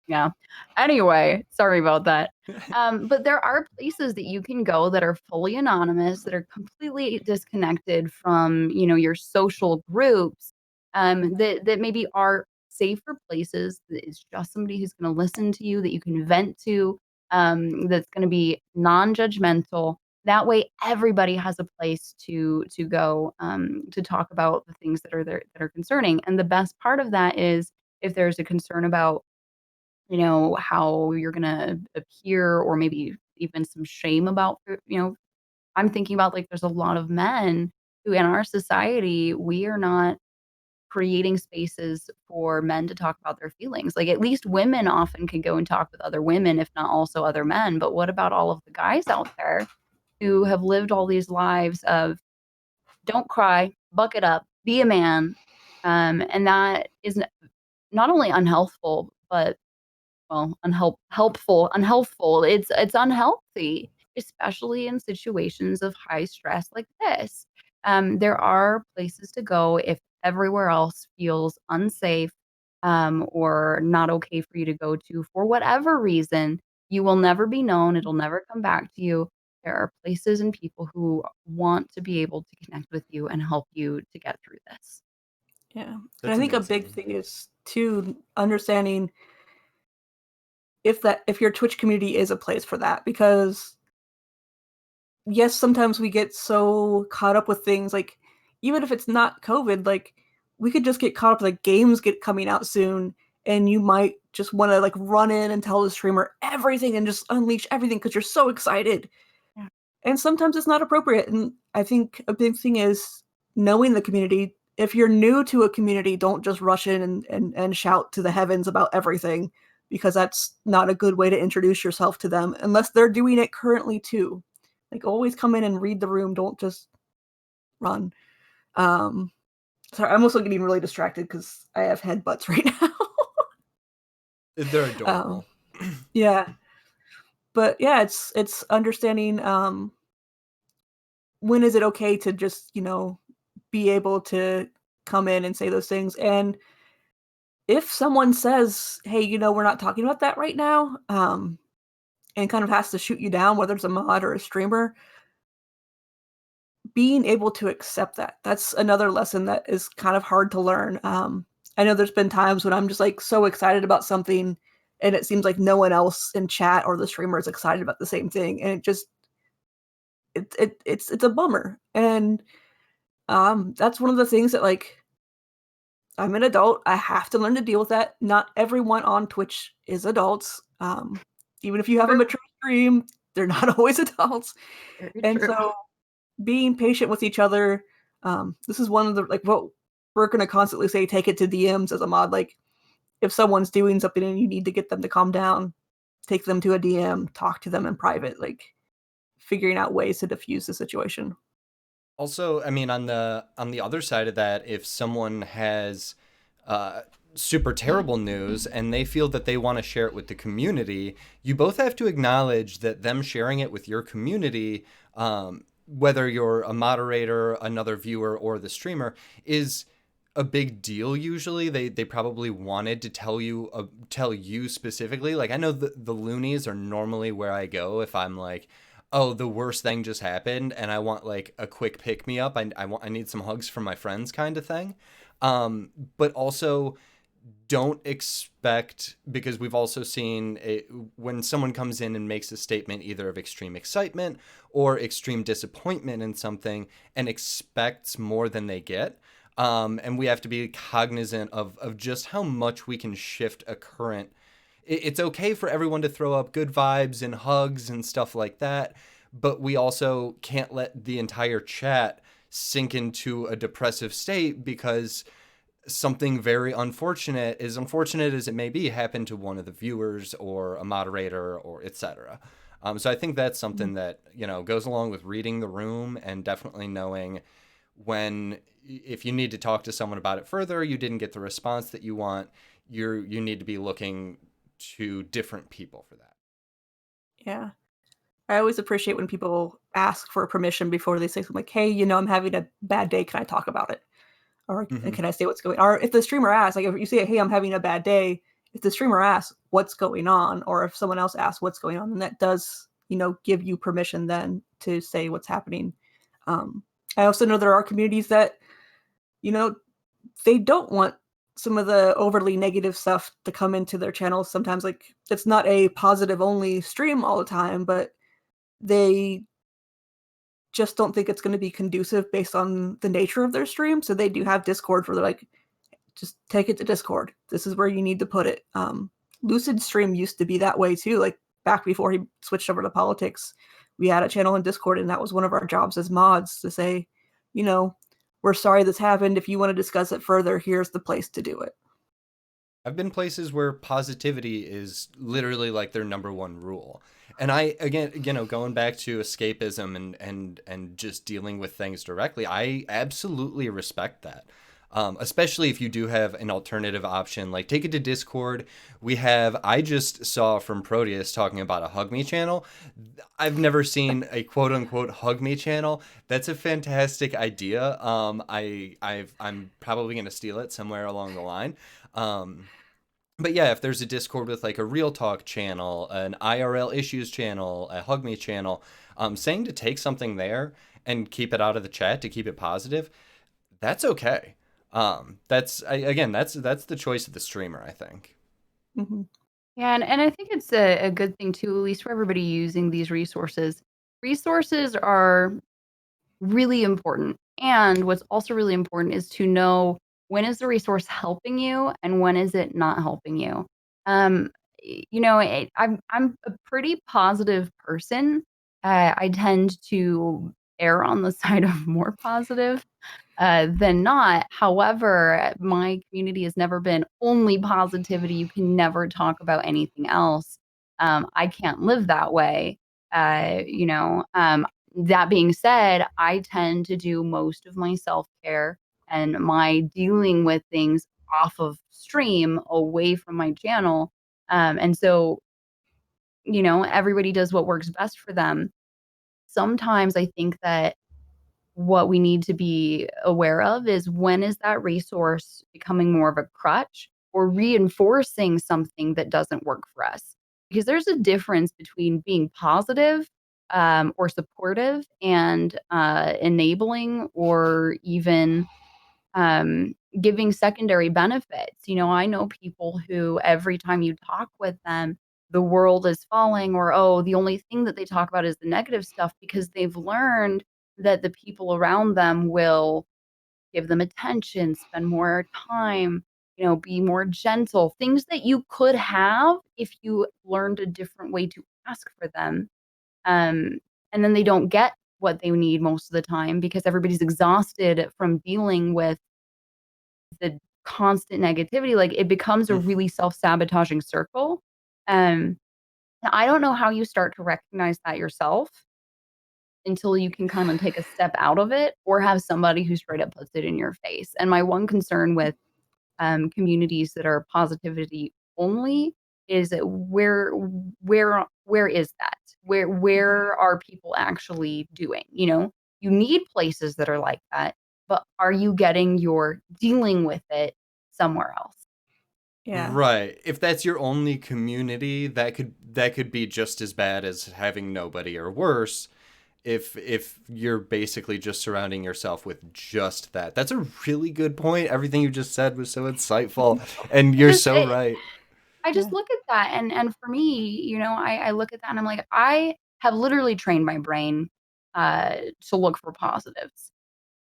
Anyway, sorry about that. But there are places that you can go that are fully anonymous, that are completely disconnected from, your social groups, that maybe are safer places. That it's just somebody who's going to listen to you, that you can vent to, that's going to be non-judgmental. That way, everybody has a place to go to talk about the things that are there that are concerning. And the best part of that is if there's a concern about how you're going to appear, or maybe even some shame about, I'm thinking about like there's a lot of men in our society, we are not creating spaces for men to talk about their feelings. Like, at least women often can go and talk with other women, if not also other men. But what about all of the guys out there who have lived all these lives of don't cry, buck it up, be a man? And that is not only unhealthful, but well, unhealthful. It's unhealthy, especially in situations of high stress like this. There are places to go if everywhere else feels unsafe, or not okay for you to go to for whatever reason. You will never be known. It'll never come back to you. There are places and people who want to be able to connect with you and help you to get through this. Yeah. And That's I think a big amazing. thing is too understanding if your Twitch community is a place for that, because yes, sometimes we get so caught up with things, like even if it's not COVID, like we could just get caught up like games get coming out soon, and you might just want to like run in and tell the streamer everything and just unleash everything because you're so excited. Yeah. And sometimes it's not appropriate. And I think a big thing is knowing the community. If you're new to a community, don't just rush in and shout to the heavens about everything, because that's not a good way to introduce yourself to them unless they're doing it currently too. Like, always come in and read the room. Don't just run. Sorry, I'm also getting really distracted because I have headbutts right now. They're um, adorable. yeah, but yeah, it's understanding when is it okay to just be able to come in and say those things. And if someone says, "Hey, we're not talking about that right now," and kind of has to shoot you down, whether it's a mod or a streamer, being able to accept that's another lesson that is kind of hard to learn. I know there's been times when I'm just like so excited about something, and it seems like no one else in chat or the streamer is excited about the same thing, and it's a bummer. And that's one of the things that, like, I'm an adult, I have to learn to deal with that. Not everyone on Twitch is adults. Even if you have a True. mature stream, they're not always adults. Very And true. so being patient with each other. This is one of the, like, what we're going to constantly say, take it to DMs as a mod. Like, if someone's doing something and you need to get them to calm down, take them to a DM, talk to them in private, like figuring out ways to diffuse the situation. Also, I mean, on the other side of that, if someone has uh, super terrible news and they feel that they want to share it with the community, you both have to acknowledge that them sharing it with your community, whether you're a moderator, another viewer, or the streamer, is a big deal. Usually, they probably wanted to tell you specifically. Like, I know the loonies are normally where I go if I'm like, oh, the worst thing just happened and I want like a quick pick me up. I need some hugs from my friends, kind of thing. But also, don't expect, because we've also seen when someone comes in and makes a statement either of extreme excitement or extreme disappointment in something and expects more than they get. And we have to be cognizant of just how much we can shift a current. It's okay for everyone to throw up good vibes and hugs and stuff like that, but we also can't let the entire chat sink into a depressive state because something very unfortunate, as unfortunate as it may be, happened to one of the viewers or a moderator or etc. So I think that's something that goes along with reading the room and definitely knowing when, if you need to talk to someone about it further, you didn't get the response that you want, you need to be looking to different people for that. Yeah. I always appreciate when people ask for permission before they say something like, "Hey, I'm having a bad day. Can I talk about it? Or Mm-hmm. can I say what's going on?" Or if the streamer asks, like if you say, "Hey, I'm having a bad day," if the streamer asks what's going on, or if someone else asks what's going on, then that does, give you permission then to say what's happening. Um, I also know there are communities that, you know, they don't want some of the overly negative stuff to come into their channels. Sometimes, like, it's not a positive only stream all the time, but they just don't think it's going to be conducive based on the nature of their stream. So they do have Discord where they're like, just take it to Discord. This is where you need to put it. Lucid Stream used to be that way too. Like, back before he switched over to politics, we had a channel in Discord, and that was one of our jobs as mods to say, we're sorry this happened. If you want to discuss it further, here's the place to do it. I've been places where positivity is literally like their number one rule. And I, again, going back to escapism and just dealing with things directly, I absolutely respect that. Especially if you do have an alternative option, like take it to Discord. I just saw from Proteus talking about a Hug Me channel. I've never seen a quote unquote Hug Me channel. That's a fantastic idea. I'm probably going to steal it somewhere along the line. But yeah, if there's a Discord with like a Real Talk channel, an IRL issues channel, a Hug Me channel, saying to take something there and keep it out of the chat to keep it positive, that's okay. That's the choice of the streamer, I think. Mm-hmm. Yeah, and I think it's a good thing too, at least for everybody using these resources. Resources are really important. And what's also really important is to know when is the resource helping you and when is it not helping you. I'm a pretty positive person. I tend to err on the side of more positive than not. However, my community has never been only positivity. You can never talk about anything else. I can't live that way. That being said, I tend to do most of my self care and my dealing with things off of stream away from my channel. And so, everybody does what works best for them. Sometimes I think that what we need to be aware of is when is that resource becoming more of a crutch or reinforcing something that doesn't work for us? Because there's a difference between being positive or supportive and enabling or even giving secondary benefits. I know people who every time you talk with them, the world is falling, or, oh, the only thing that they talk about is the negative stuff because they've learned that the people around them will give them attention, spend more time, be more gentle, things that you could have if you learned a different way to ask for them. Um, and then they don't get what they need most of the time because everybody's exhausted from dealing with the constant negativity. Like it becomes a really self-sabotaging circle. Um, and I don't know how you start to recognize that yourself until you can kind of take a step out of it or have somebody who straight up puts it in your face. And my one concern with communities that are positivity only is that where is that? Where are people actually doing? You need places that are like that, but are you getting your dealing with it somewhere else? Yeah. Right. If that's your only community, that could be just as bad as having nobody or worse. If you're basically just surrounding yourself with just that. That's a really good point. Everything you just said was so insightful, and you're so right. I just look at that and for me, I look at that and I'm like, I have literally trained my brain to look for positives.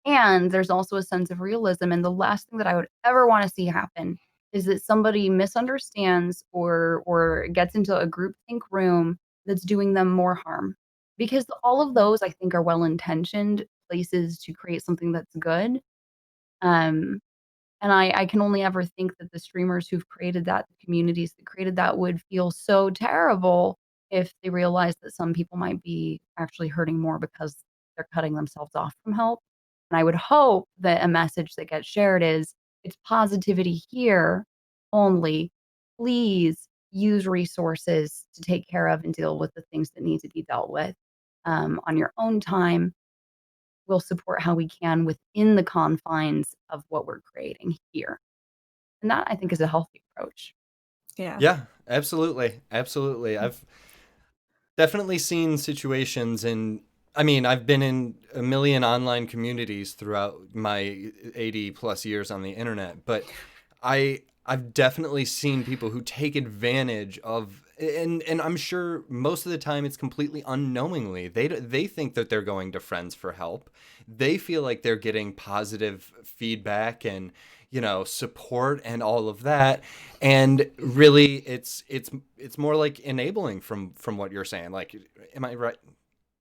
And there's also a sense of realism. And the last thing that I would ever want to see happen is that somebody misunderstands or gets into a groupthink room that's doing them more harm. Because all of those I think are well-intentioned places to create something that's good. Um, and I can only ever think that the streamers who've created that, the communities that created that would feel so terrible if they realized that some people might be actually hurting more because they're cutting themselves off from help. And I would hope that a message that gets shared is it's positivity here only. Please use resources to take care of and deal with the things that need to be dealt with on your own time. We'll support how we can within the confines of what we're creating here. And that I think is a healthy approach. Yeah. Yeah, absolutely. Absolutely. I've definitely seen situations I've been in a million online communities throughout my 80 plus years on the internet, but I've definitely seen people who take advantage of, and I'm sure most of the time it's completely unknowingly. They think that they're going to friends for help. They feel like they're getting positive feedback and support and all of that, and really it's more like enabling from what you're saying. Like, am I right?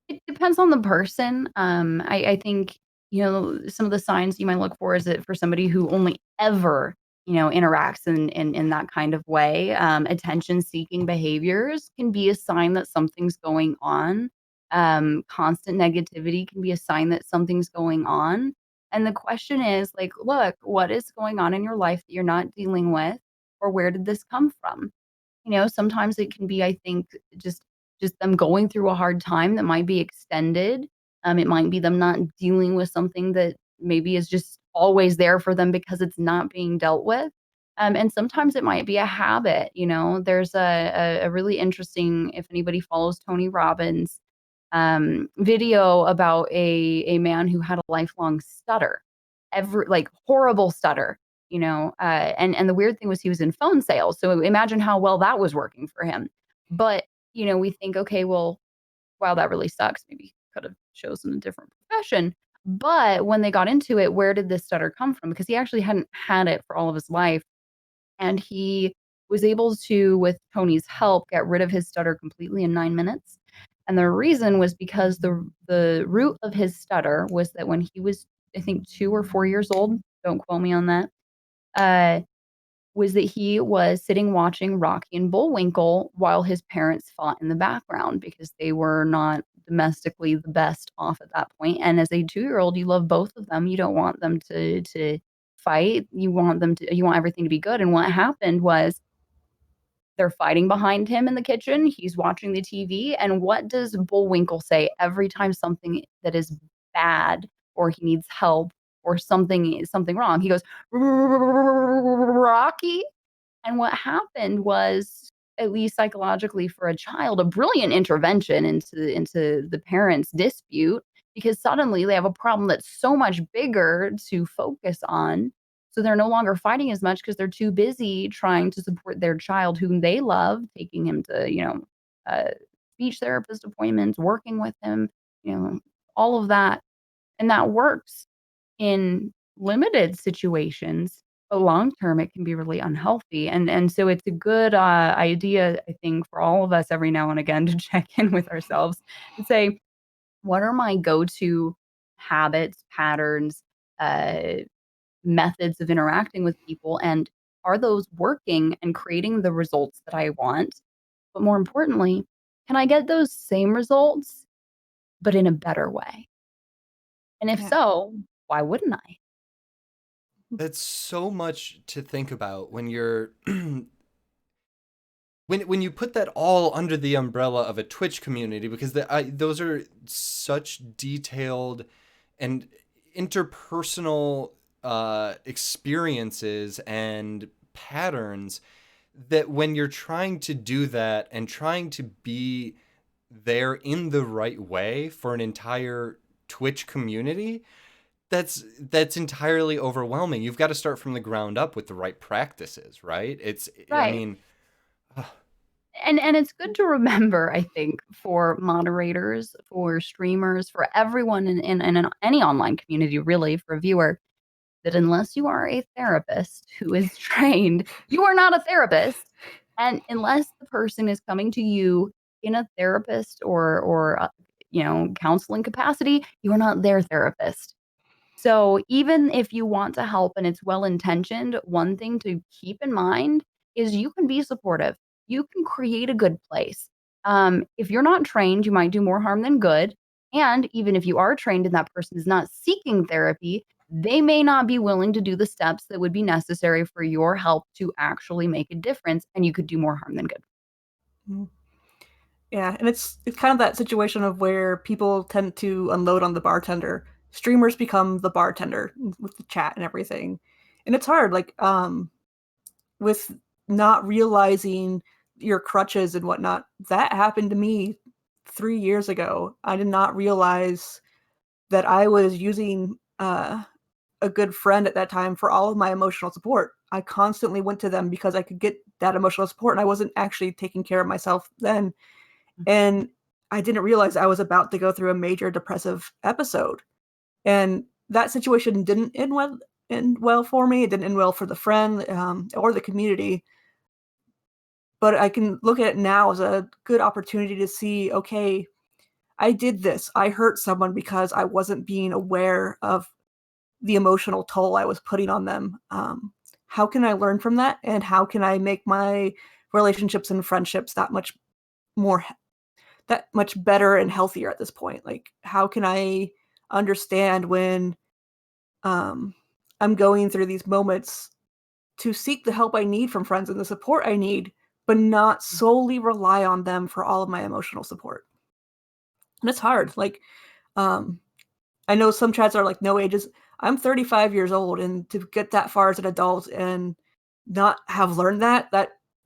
It depends on the person. I think some of the signs you might look for is that for somebody who only ever, interacts in that kind of way, attention-seeking behaviors can be a sign that something's going on. Constant negativity can be a sign that something's going on. And the question is, like, look, what is going on in your life that you're not dealing with, or where did this come from? Sometimes it can be, I think, just them going through a hard time that might be extended. It might be them not dealing with something that maybe is just always there for them because it's not being dealt with. And sometimes it might be a habit. There's a really interesting, if anybody follows Tony Robbins, video about a man who had a lifelong stutter, like horrible stutter. And the weird thing was he was in phone sales, so imagine how well that was working for him. But we think, okay, well, wow, that really sucks. Maybe could have chosen a different profession. But when they got into it, where did this stutter come from? Because he actually hadn't had it for all of his life. And he was able to, with Tony's help, get rid of his stutter completely in 9 minutes. And the reason was because the root of his stutter was that when he was, I think, 2 or 4 years old, don't quote me on that, uh, was that he was sitting watching Rocky and Bullwinkle while his parents fought in the background because they were not domestically the best off at that point. And as a 2-year-old, you love both of them. You don't want them to fight. You want everything to be good. And what happened was they're fighting behind him in the kitchen. He's watching the TV. And what does Bullwinkle say every time something that is bad or he needs help or something wrong? He goes, Rocky. And what happened was, at least psychologically for a child, a brilliant intervention into the parents' dispute, because suddenly they have a problem that's so much bigger to focus on. So they're no longer fighting as much because they're too busy trying to support their child whom they love, taking him to, uh, speech therapist appointments, working with him, all of that. And that works in limited situations, but long term, it can be really unhealthy. And so it's a good idea, I think, for all of us every now and again to check in with ourselves and say, what are my go-to habits, patterns, uh, methods of interacting with people? And are those working and creating the results that I want? But more importantly, can I get those same results, but in a better way? And if Yeah. so, why wouldn't I? That's so much to think about when you're when you put that all under the umbrella of a Twitch community, because those are such detailed and interpersonal experiences and patterns that when you're trying to do that and trying to be there in the right way for an entire Twitch community, that's entirely overwhelming. You've got to start from the ground up with the right practices, right? I Right. mean, And it's good to remember, I think, for moderators, for streamers, for everyone in any online community, really, for a viewer, that unless you are a therapist who is trained, you are not a therapist. And unless the person is coming to you in a therapist or counseling capacity, you are not their therapist. So even if you want to help and it's well intentioned, one thing to keep in mind is you can be supportive. You can create a good place. If you're not trained, you might do more harm than good. And even if you are trained and that person is not seeking therapy, they may not be willing to do the steps that would be necessary for your help to actually make a difference. And you could do more harm than good. Mm. Yeah, and it's kind of that situation of where people tend to unload on the bartender. Streamers become the bartender with the chat and everything. And it's hard, like, with not realizing your crutches and whatnot. That happened to me 3 years ago. I did not realize that I was using a good friend at that time for all of my emotional support. I constantly went to them because I could get that emotional support, and I wasn't actually taking care of myself then. And I didn't realize I was about to go through a major depressive episode. And that situation didn't end well for me. It didn't end well for the friend or the community. But I can look at it now as a good opportunity to see, okay, I did this. I hurt someone because I wasn't being aware of the emotional toll I was putting on them. How can I learn from that? And how can I make my relationships and friendships that much better and healthier at this point? Like, how can I understand when I'm going through these moments to seek the help I need from friends and the support I need, but not solely rely on them for all of my emotional support? And it's hard. Like, I know some chats are like no ages. I'm 35 years old, and to get that far as an adult and not have learned that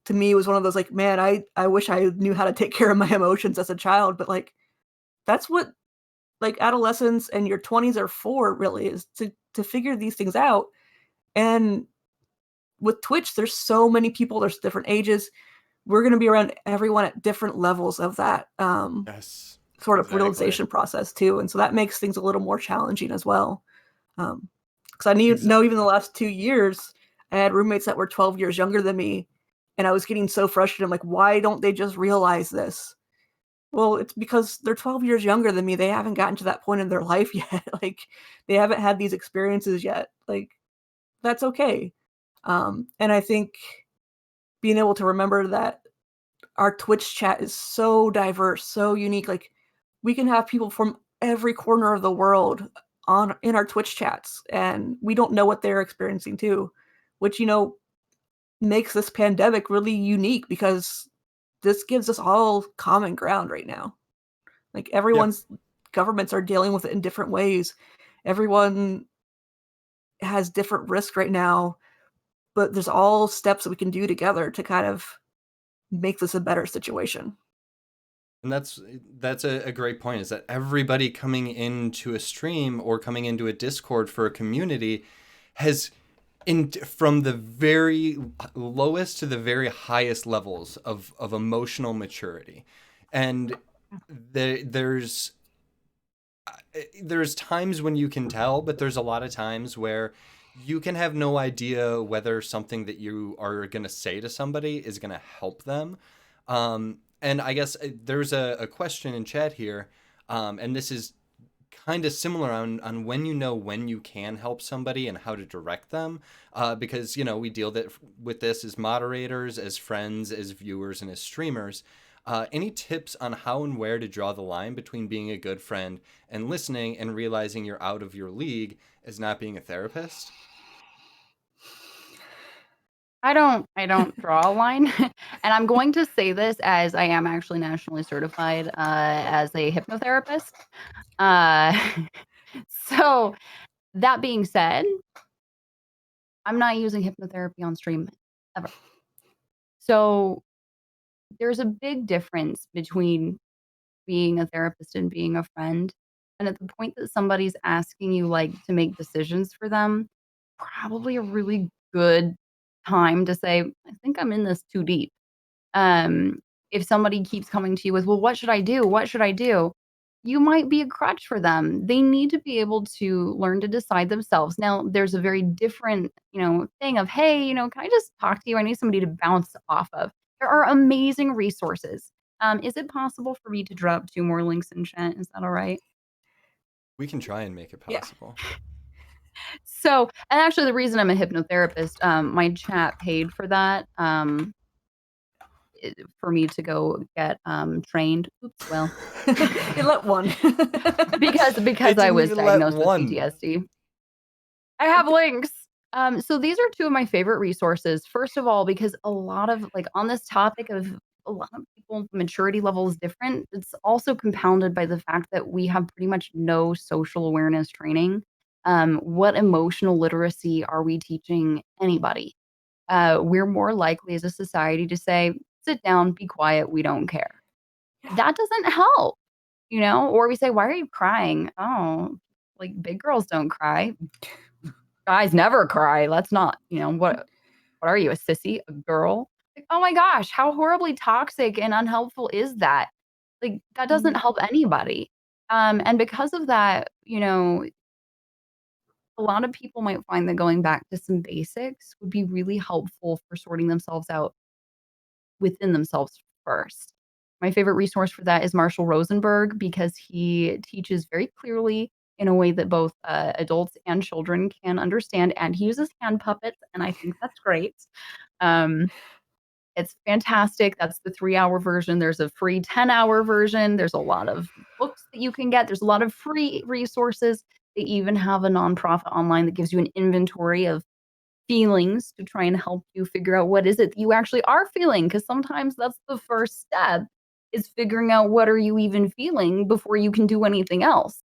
to me was one of those like, man, I wish I knew how to take care of my emotions as a child. But like, that's what like adolescence and your 20s are for, really, is to figure these things out. And with Twitch, there's so many people, there's different ages. We're going to be around everyone at different levels of that Yes. sort of Exactly. realization process too. And so that makes things a little more challenging as well. Because I know even the last 2 years, I had roommates that were 12 years younger than me, and I was getting so frustrated. I'm like, why don't they just realize this? Well, it's because they're 12 years younger than me. They haven't gotten to that point in their life yet. Like, they haven't had these experiences yet. Like, that's okay. And I think being able to remember that our Twitch chat is so diverse, so unique. Like, we can have people from every corner of the world in our Twitch chats, and we don't know what they're experiencing too, which, makes this pandemic really unique because this gives us all common ground right now. Like, everyone's governments are dealing with it in different ways. Everyone has different risk right now, but there's all steps that we can do together to kind of make this a better situation. And that's a great point, is that everybody coming into a stream or coming into a Discord for a community has, from the very lowest to the very highest levels of emotional maturity. And there's times when you can tell, but there's a lot of times where you can have no idea whether something that you are going to say to somebody is going to help them. And I guess there's a question in chat here, and this is kind of similar on when you can help somebody and how to direct them, because we deal with this as moderators, as friends, as viewers, and as streamers. Any tips on how and where to draw the line between being a good friend and listening and realizing you're out of your league as not being a therapist? I don't draw a line. And I'm going to say this as I am actually nationally certified as a hypnotherapist. So that being said, I'm not using hypnotherapy on stream ever. So there's a big difference between being a therapist and being a friend. And at the point that somebody's asking you like to make decisions for them, probably a really good time to say, I think I'm in this too deep. Um, if somebody keeps coming to you with, well, what should I do? What should I do? You might be a crutch for them. They need to be able to learn to decide themselves. Now, there's a very different, thing of, hey, can I just talk to you? I need somebody to bounce off of. There are amazing resources. Is it possible for me to drop 2 more links in chat? Is that all right? We can try and make it possible. Yeah. So, and actually the reason I'm a hypnotherapist, my chat paid for that. For me to go get trained. Oops, well, It let one. because I was diagnosed with PTSD. I have links. So these are 2 of my favorite resources. First of all, because a lot of on this topic of a lot of people maturity level is different. It's also compounded by the fact that we have pretty much no social awareness training. What emotional literacy are we teaching anybody? We're more likely as a society to say, sit down, be quiet, we don't care. That doesn't help, or we say, why are you crying? Oh, like big girls don't cry. Guys never cry. Let's not, what are you, a sissy, a girl? Like, oh my gosh, how horribly toxic and unhelpful is that? Like, that doesn't help anybody. And because of that, a lot of people might find that going back to some basics would be really helpful for sorting themselves out within themselves first. My favorite resource for that is Marshall Rosenberg, because he teaches very clearly in a way that both adults and children can understand, and he uses hand puppets, and I think that's great. Um, it's fantastic. That's the 3-hour version. There's a free 10-hour version. There's a lot of books that you can get. There's a lot of free resources. They even have a nonprofit online that gives you an inventory of feelings to try and help you figure out what is it that you actually are feeling, because sometimes that's the first step, is figuring out what are you even feeling before you can do anything else.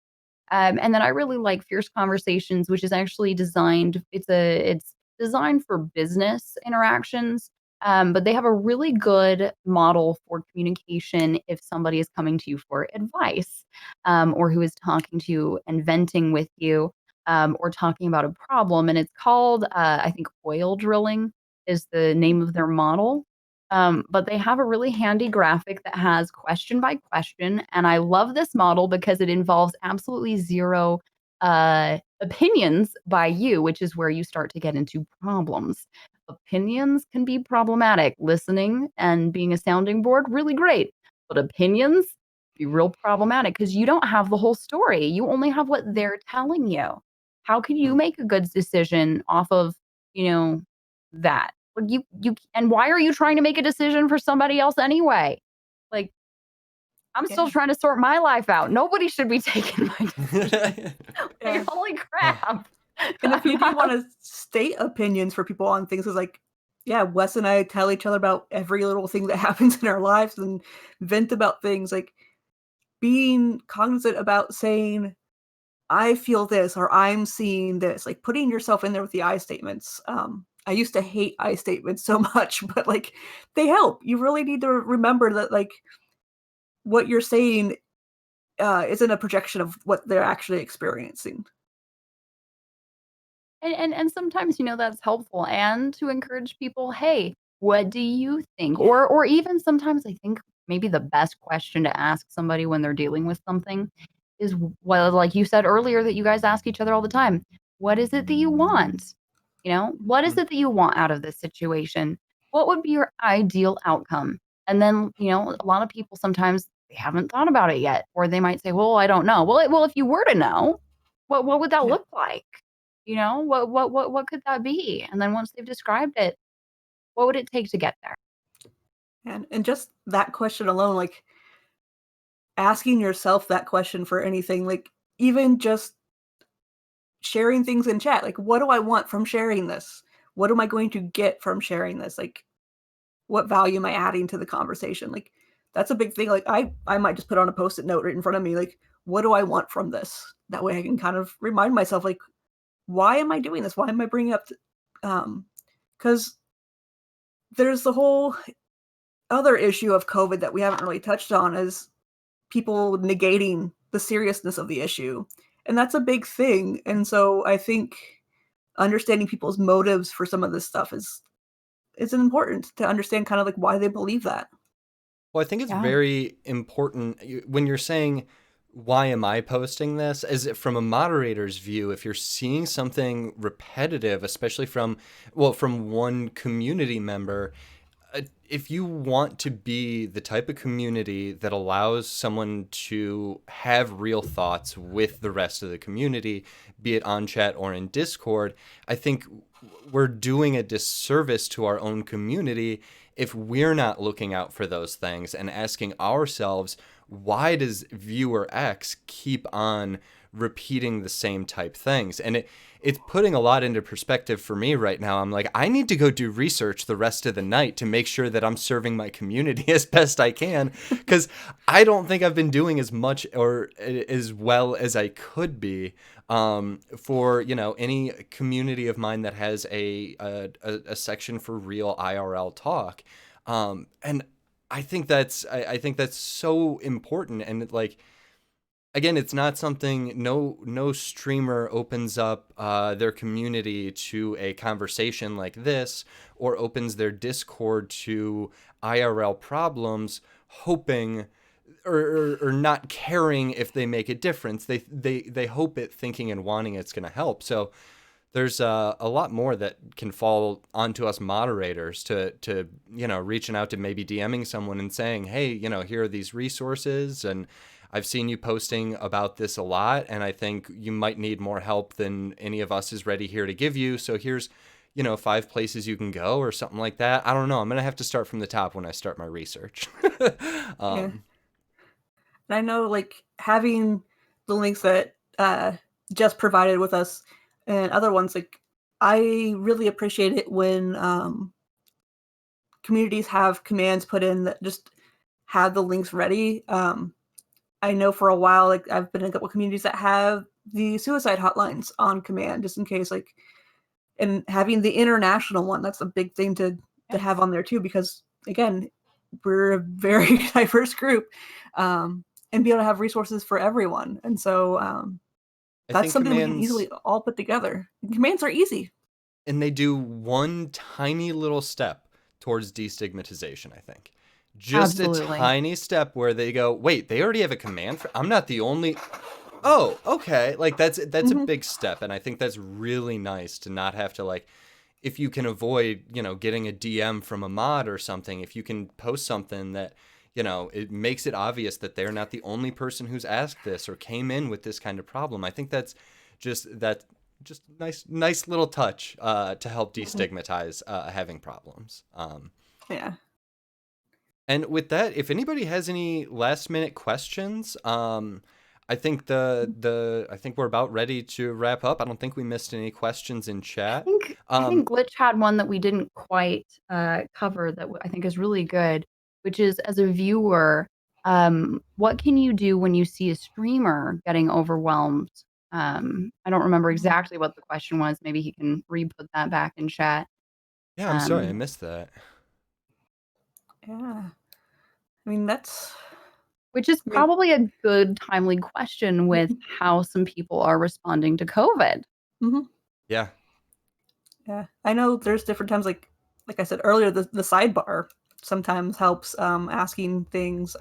And then I really like Fierce Conversations, which is actually designed. It's designed for business interactions, but they have a really good model for communication if somebody is coming to you for advice, or who is talking to you and venting with you, or talking about a problem. And it's called, I think, oil drilling is the name of their model. But they have a really handy graphic that has question by question. And I love this model because it involves absolutely zero opinions by you, which is where you start to get into problems. Opinions can be problematic. Listening and being a sounding board, really great. But opinions be real problematic because you don't have the whole story. You only have what they're telling you. How can you make a good decision off of, that? Like and why are you trying to make a decision for somebody else anyway? Like, I'm still Yeah. trying to sort my life out. Nobody should be taking my decisions. Like, Yeah. holy crap. And if you do want to state opinions for people on things, it's like, yeah, Wes and I tell each other about every little thing that happens in our lives and vent about things. Like, being cognizant about saying, I feel this or I'm seeing this, like putting yourself in there with the I statements. I used to hate I statements so much, but like they help. You really need to remember that like what you're saying isn't a projection of what they're actually experiencing. And sometimes, that's helpful, and to encourage people, "Hey, what do you think?" Or even sometimes I think maybe the best question to ask somebody when they're dealing with something is, well, like you said earlier that you guys ask each other all the time, "What is it that you want?" "What is it that you want out of this situation? What would be your ideal outcome?" And then, a lot of people sometimes they haven't thought about it yet, or they might say, "Well, I don't know." Well, if you were to know, what would that Yeah. look like? What could that be? And then once they've described it, what would it take to get there? And just that question alone, like asking yourself that question for anything, like even just sharing things in chat, like what do I want from sharing this? What am I going to get from sharing this? Like what value am I adding to the conversation? Like that's a big thing. Like I might just put on a post-it note right in front of me, like, what do I want from this? That way I can kind of remind myself, like, why am I doing this? Why am I bringing up because there's the whole other issue of COVID that we haven't really touched on is people negating the seriousness of the issue. And that's a big thing. And so I think understanding people's motives for some of this stuff is important to understand kind of like why they believe that. Well, I think it's Yeah. very important when you're saying, why am I posting this? Is it from a moderator's view? If you're seeing something repetitive, especially from one community member, if you want to be the type of community that allows someone to have real thoughts with the rest of the community, be it on chat or in Discord, I think we're doing a disservice to our own community if we're not looking out for those things and asking ourselves, why does viewer X keep on repeating the same type things? And it's putting a lot into perspective for me right now. I'm like, I need to go do research the rest of the night to make sure that I'm serving my community as best I can, because I don't think I've been doing as much or as well as I could be for any community of mine that has a section for real IRL talk, and I think that's so important. And like, again, it's not something, no streamer opens up their community to a conversation like this or opens their Discord to IRL problems hoping or not caring if they make a difference. They hope it, thinking and wanting it's going to help. So there's a lot more that can fall onto us moderators to reaching out to maybe DMing someone and saying, hey, here are these resources, and I've seen you posting about this a lot, and I think you might need more help than any of us is ready here to give you. So here's 5 places you can go or something like that. I don't know. I'm gonna have to start from the top when I start my research. Yeah. And I know, like, having the links that Jess provided with us and other ones, like, I really appreciate it when communities have commands put in that just have the links ready. I know for a while, like, I've been in a couple communities that have the suicide hotlines on command, just in case, like, and having the international one, that's a big thing to have on there too, because again, we're a very diverse group, and be able to have resources for everyone. And so I that's think something we can commands, easily all put together. Commands are easy. and they do one tiny little step towards destigmatization, I think. Just Absolutely. a tiny step where they go, wait, they already have a command for, I'm not the only, oh, okay. Like that's a big step. And I think that's really nice to not have to, like, if you can avoid, getting a DM from a mod or something, if you can post something that, it makes it obvious that they're not the only person who's asked this or came in with this kind of problem. I think that's just nice little touch to help destigmatize having problems. Yeah. And with that, if anybody has any last minute questions, I think I think we're about ready to wrap up. I don't think we missed any questions in chat. I think Glitch had one that we didn't quite cover that I think is really good, which is, as a viewer, what can you do when you see a streamer getting overwhelmed? I don't remember exactly what the question was. Maybe he can re-put that back in chat. Yeah, I'm sorry, I missed that. Yeah. I mean, that's... Which is probably a good, timely question with how some people are responding to COVID. Mm-hmm. Yeah. Yeah. I know there's different times, like I said earlier, the sidebar sometimes helps asking things.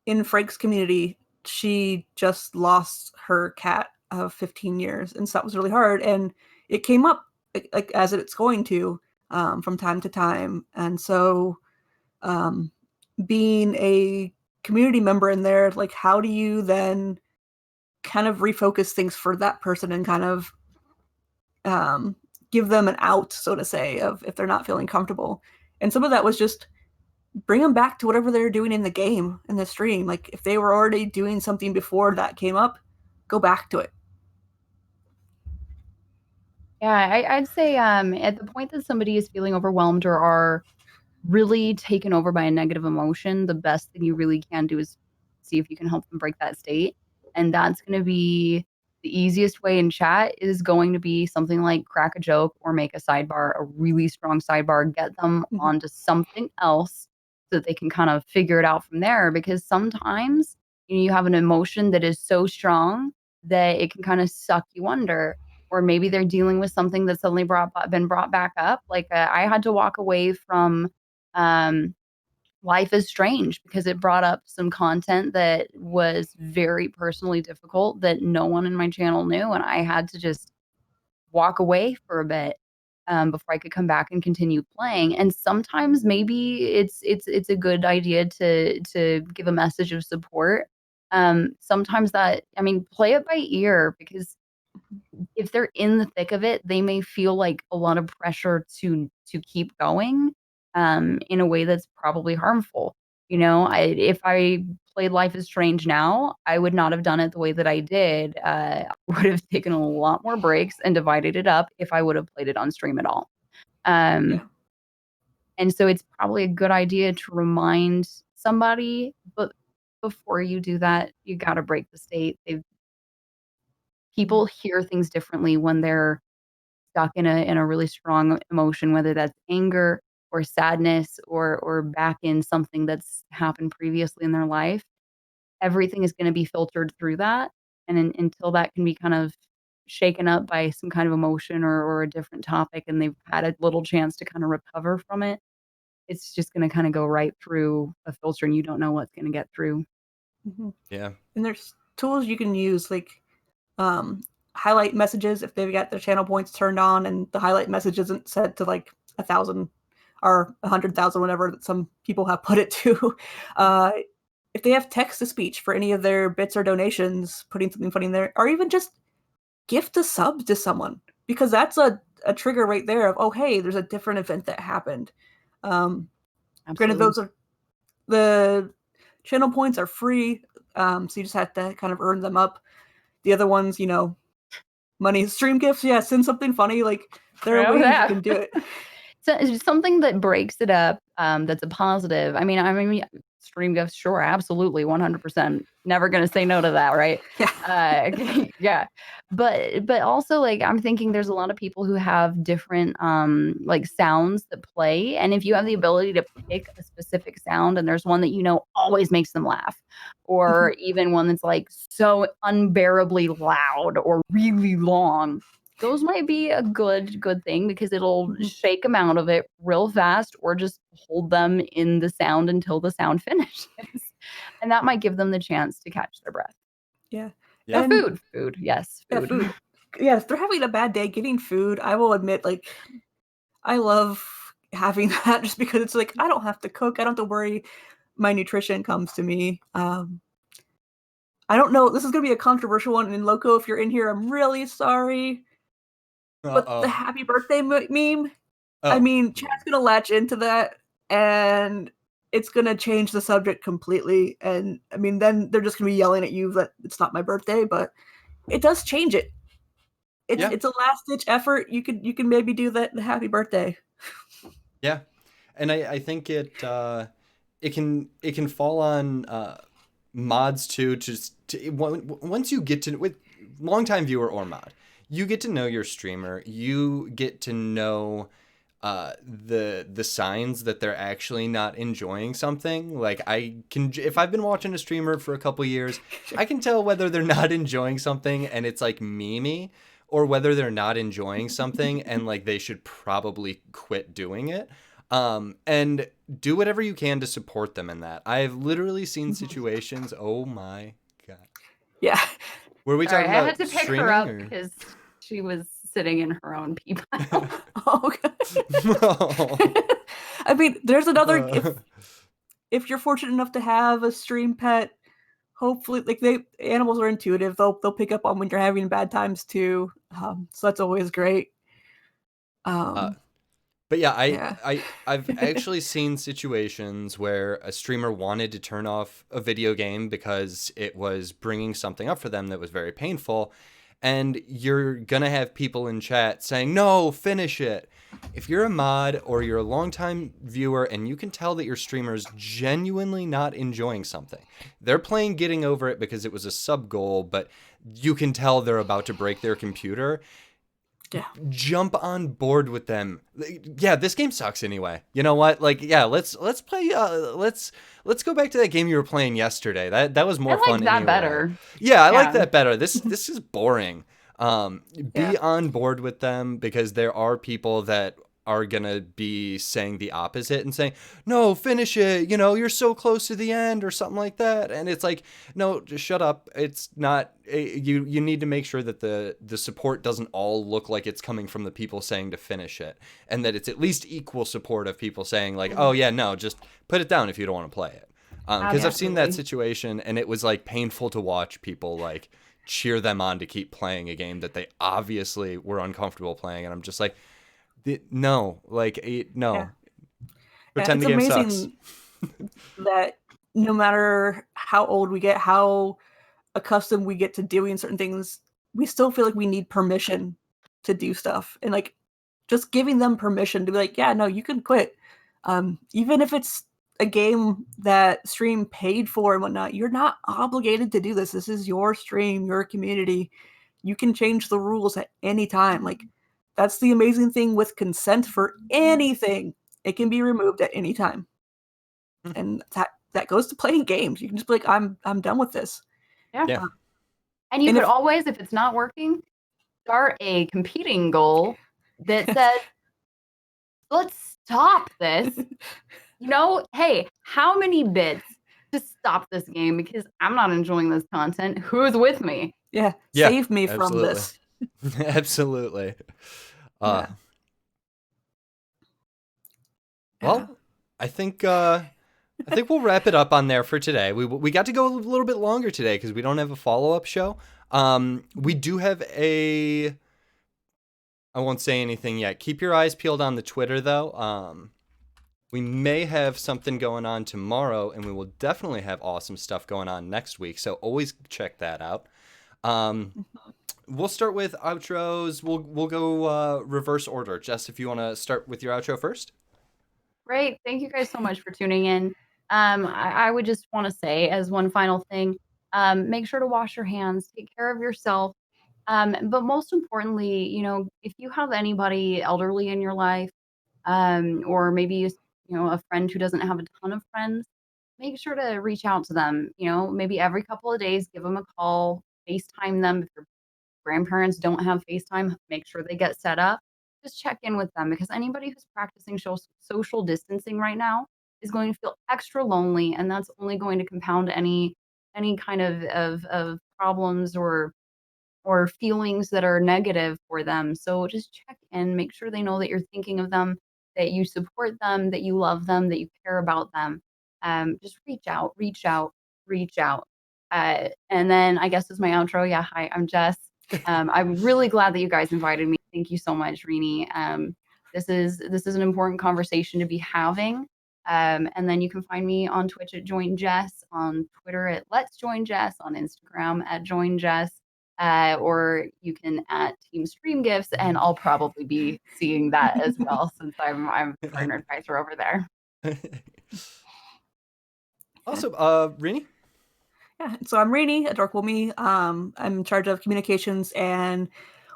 In Frank's community, she just lost her cat of 15 years, and so that was really hard. And it came up like as it's going to from time to time. And so, being a community member in there, like, how do you then kind of refocus things for that person and kind of give them an out, so to say, of if they're not feeling comfortable. And some of that was just bring them back to whatever they're doing in the game, in the stream. Like, if they were already doing something before that came up, go back to it. Yeah, I'd say at the point that somebody is feeling overwhelmed or are really taken over by a negative emotion, the best thing you really can do is see if you can help them break that state. And that's going to be the easiest way in chat is going to be something like crack a joke or make a sidebar, a really strong sidebar, get them onto something else so that they can kind of figure it out from there. Because sometimes you have an emotion that is so strong that it can kind of suck you under. Or maybe they're dealing with something that's suddenly been brought back up. Like I had to walk away from Life is Strange because it brought up some content that was very personally difficult that no one in my channel knew, and I had to just walk away for a bit before I could come back and continue playing. And sometimes maybe it's a good idea to give a message of support. Sometimes that, I mean, play it by ear, because if they're in the thick of it, they may feel like a lot of pressure to keep going in a way that's probably harmful. If I played Life is Strange now, I would not have done it the way that I did. I would have taken a lot more breaks and divided it up if I would have played it on stream at all. And so it's probably a good idea to remind somebody, but before you do that, you got to break the state. People hear things differently when they're stuck in a really strong emotion, whether that's anger or sadness or back in something that's happened previously in their life. Everything is going to be filtered through that. And until that can be kind of shaken up by some kind of emotion or a different topic, and they've had a little chance to kind of recover from it, it's just going to kind of go right through a filter, and you don't know what's going to get through. Mm-hmm. Yeah. And there's tools you can use. Like, highlight messages if they've got their channel points turned on and the highlight message isn't set to like 1,000 or 100,000, whatever that some people have put it to. If they have text to speech for any of their bits or donations, putting something funny in there, or even just gift a sub to someone, because that's a trigger right there of, oh, hey, there's a different event that happened. Granted, those are the channel points are free, so you just have to kind of earn them up. The other ones, money, stream gifts, yeah, send something funny. Like, there are ways you can do it. So it's something that breaks it up, that's a positive. I mean, stream gifts, sure, absolutely, 100%. Never gonna say no to that, right? Yeah. Yeah. But also, like, I'm thinking there's a lot of people who have different, like, sounds that play, and if you have the ability to pick a specific sound and there's one that always makes them laugh, or even one that's, like, so unbearably loud or really long, those might be a good thing because it'll shake them out of it real fast or just hold them in the sound until the sound finishes. And that might give them the chance to catch their breath. Yeah. Or food. Yes, food. Yeah, food. Yeah, if they're having a bad day, getting food, I will admit, like, I love having that just because it's like, I don't have to cook. I don't have to worry. My nutrition comes to me. I don't know. This is going to be a controversial one. And Loco, if you're in here, I'm really sorry. But the happy birthday meme, I mean, chat's going to latch into that and it's going to change the subject completely. And I mean, then they're just going to be yelling at you that it's not my birthday, but it does change it. It's a last ditch effort. You can maybe do the happy birthday. Yeah. And I think it can fall on mods too. Once you get to, with longtime viewer or mod, you get to know your streamer. You get to know the signs that they're actually not enjoying something. Like, if I've been watching a streamer for a couple years, I can tell whether they're not enjoying something and it's like memey, or whether they're not enjoying something and like they should probably quit doing it. And do whatever you can to support them in that. I've literally seen situations. Oh my god. Yeah. Were we talking about I had to pick her up because she was sitting in her own pee pile. I mean, there's another. If you're fortunate enough to have a stream pet, hopefully, like, animals are intuitive. They'll pick up on when you're having bad times too. So that's always great. But yeah, I've actually seen situations where a streamer wanted to turn off a video game because it was bringing something up for them that was very painful. And you're going to have people in chat saying, no, finish it. If you're a mod or you're a longtime viewer and you can tell that your streamer's genuinely not enjoying something, they're playing Getting Over It because it was a sub goal, but you can tell they're about to break their computer. Yeah. Jump on board with them. Yeah, this game sucks anyway. You know what? Like, yeah, let's play. Let's go back to that game you were playing yesterday. That was more fun. I like that better. Yeah, I like that better. This is boring. Be on board with them, because there are people that are gonna be saying the opposite and saying, no, finish it, you're so close to the end or something like that. And it's like, no, just shut up. It's not, you need to make sure that the support doesn't all look like it's coming from the people saying to finish it, and that it's at least equal support of people saying like, oh yeah, no, just put it down if you don't want to play it. Because I've seen that situation and it was like painful to watch people like cheer them on to keep playing a game that they obviously were uncomfortable playing. And I'm just like, no. Yeah. Pretend the game sucks. That no matter how old we get, how accustomed we get to doing certain things, we still feel like we need permission to do stuff. And like, just giving them permission to be like, yeah, no, you can quit. Even if it's a game that stream paid for and whatnot, you're not obligated to do this. This is your stream, your community. You can change the rules at any time. Like, that's the amazing thing with consent for anything. It can be removed at any time. And that goes to playing games. You can just be like, I'm done with this. Yeah. And you could always, if it's not working, start a competing goal that says, let's stop this. Hey, how many bits to stop this game? Because I'm not enjoying this content. Who's with me? Yeah, Yeah, save me from absolutely. this. Absolutely. Yeah. Well, I think we'll wrap it up on there for today. We got to go a little bit longer today because we don't have a follow-up show. We do have a. I won't say anything yet. Keep your eyes peeled on the Twitter though. We may have something going on tomorrow, and we will definitely have awesome stuff going on next week. So always check that out. We'll start with outros. We'll go reverse order. Jess, if you want to start with your outro first. Great. Thank you guys so much for tuning in. I would just want to say, as one final thing, make sure to wash your hands, take care of yourself. But most importantly, if you have anybody elderly in your life, or maybe a friend who doesn't have a ton of friends, make sure to reach out to them. Maybe every couple of days, give them a call, FaceTime them. If your grandparents don't have FaceTime, make sure they get set up. Just check in with them, because anybody who's practicing social distancing right now is going to feel extra lonely, and that's only going to compound any kind of problems or feelings that are negative for them. So just check in, make sure they know that you're thinking of them, that you support them, that you love them, that you care about them. Just reach out, reach out, reach out. And then I guess as my outro, yeah, hi, I'm Jess. I'm really glad that you guys invited me. Thank you so much, Rini. This is an important conversation to be having. And then you can find me on Twitch at JoinJess, on Twitter at Let's Join Jess, on Instagram at JoinJess. Or you can at Team Stream Gifts, and I'll probably be seeing that as well, since I'm partner advisor over there. Awesome. Rini? Yeah, so I'm Rini, Adorable Me. I'm in charge of communications and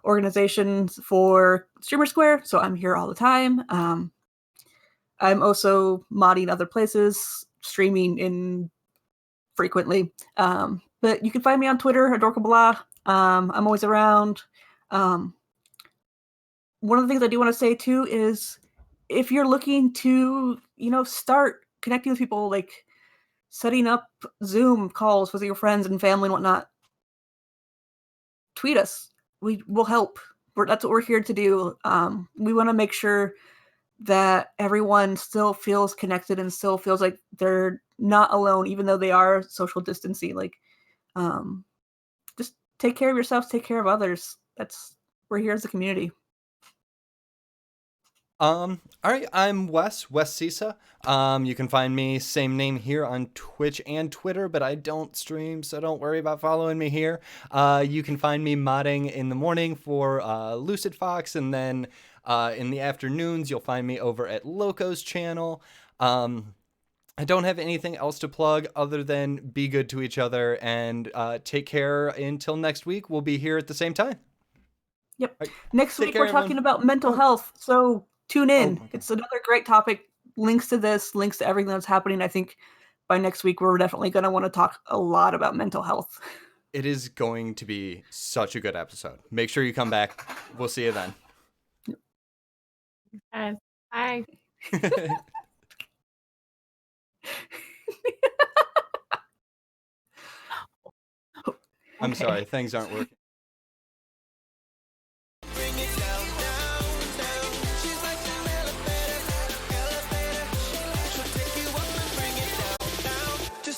organizations for Streamer Square, so I'm here all the time. I'm also modding other places, streaming in frequently. But you can find me on Twitter, Adorable. I'm always around. One of the things I do want to say too is, if you're looking to, start connecting with people, like setting up Zoom calls with your friends and family and whatnot, tweet us. We will help. That's what we're here to do. We want to make sure that everyone still feels connected and still feels like they're not alone, even though they are social distancing. Like, just take care of yourselves, take care of others. We're here as a community. All right, I'm Wes Sisa. You can find me, same name here on Twitch and Twitter, but I don't stream, so don't worry about following me here. You can find me modding in the morning for Lucid Fox, and then in the afternoons, you'll find me over at Loco's channel. I don't have anything else to plug other than be good to each other, and take care until next week. We'll be here at the same time. Yep. Right. Next week, we're talking about mental health, so tune in. Okay. It's another great topic. Links to this, links to everything that's happening. I think by next week, we're definitely going to want to talk a lot about mental health. It is going to be such a good episode. Make sure you come back. We'll see you then. Bye. I'm sorry, things aren't working.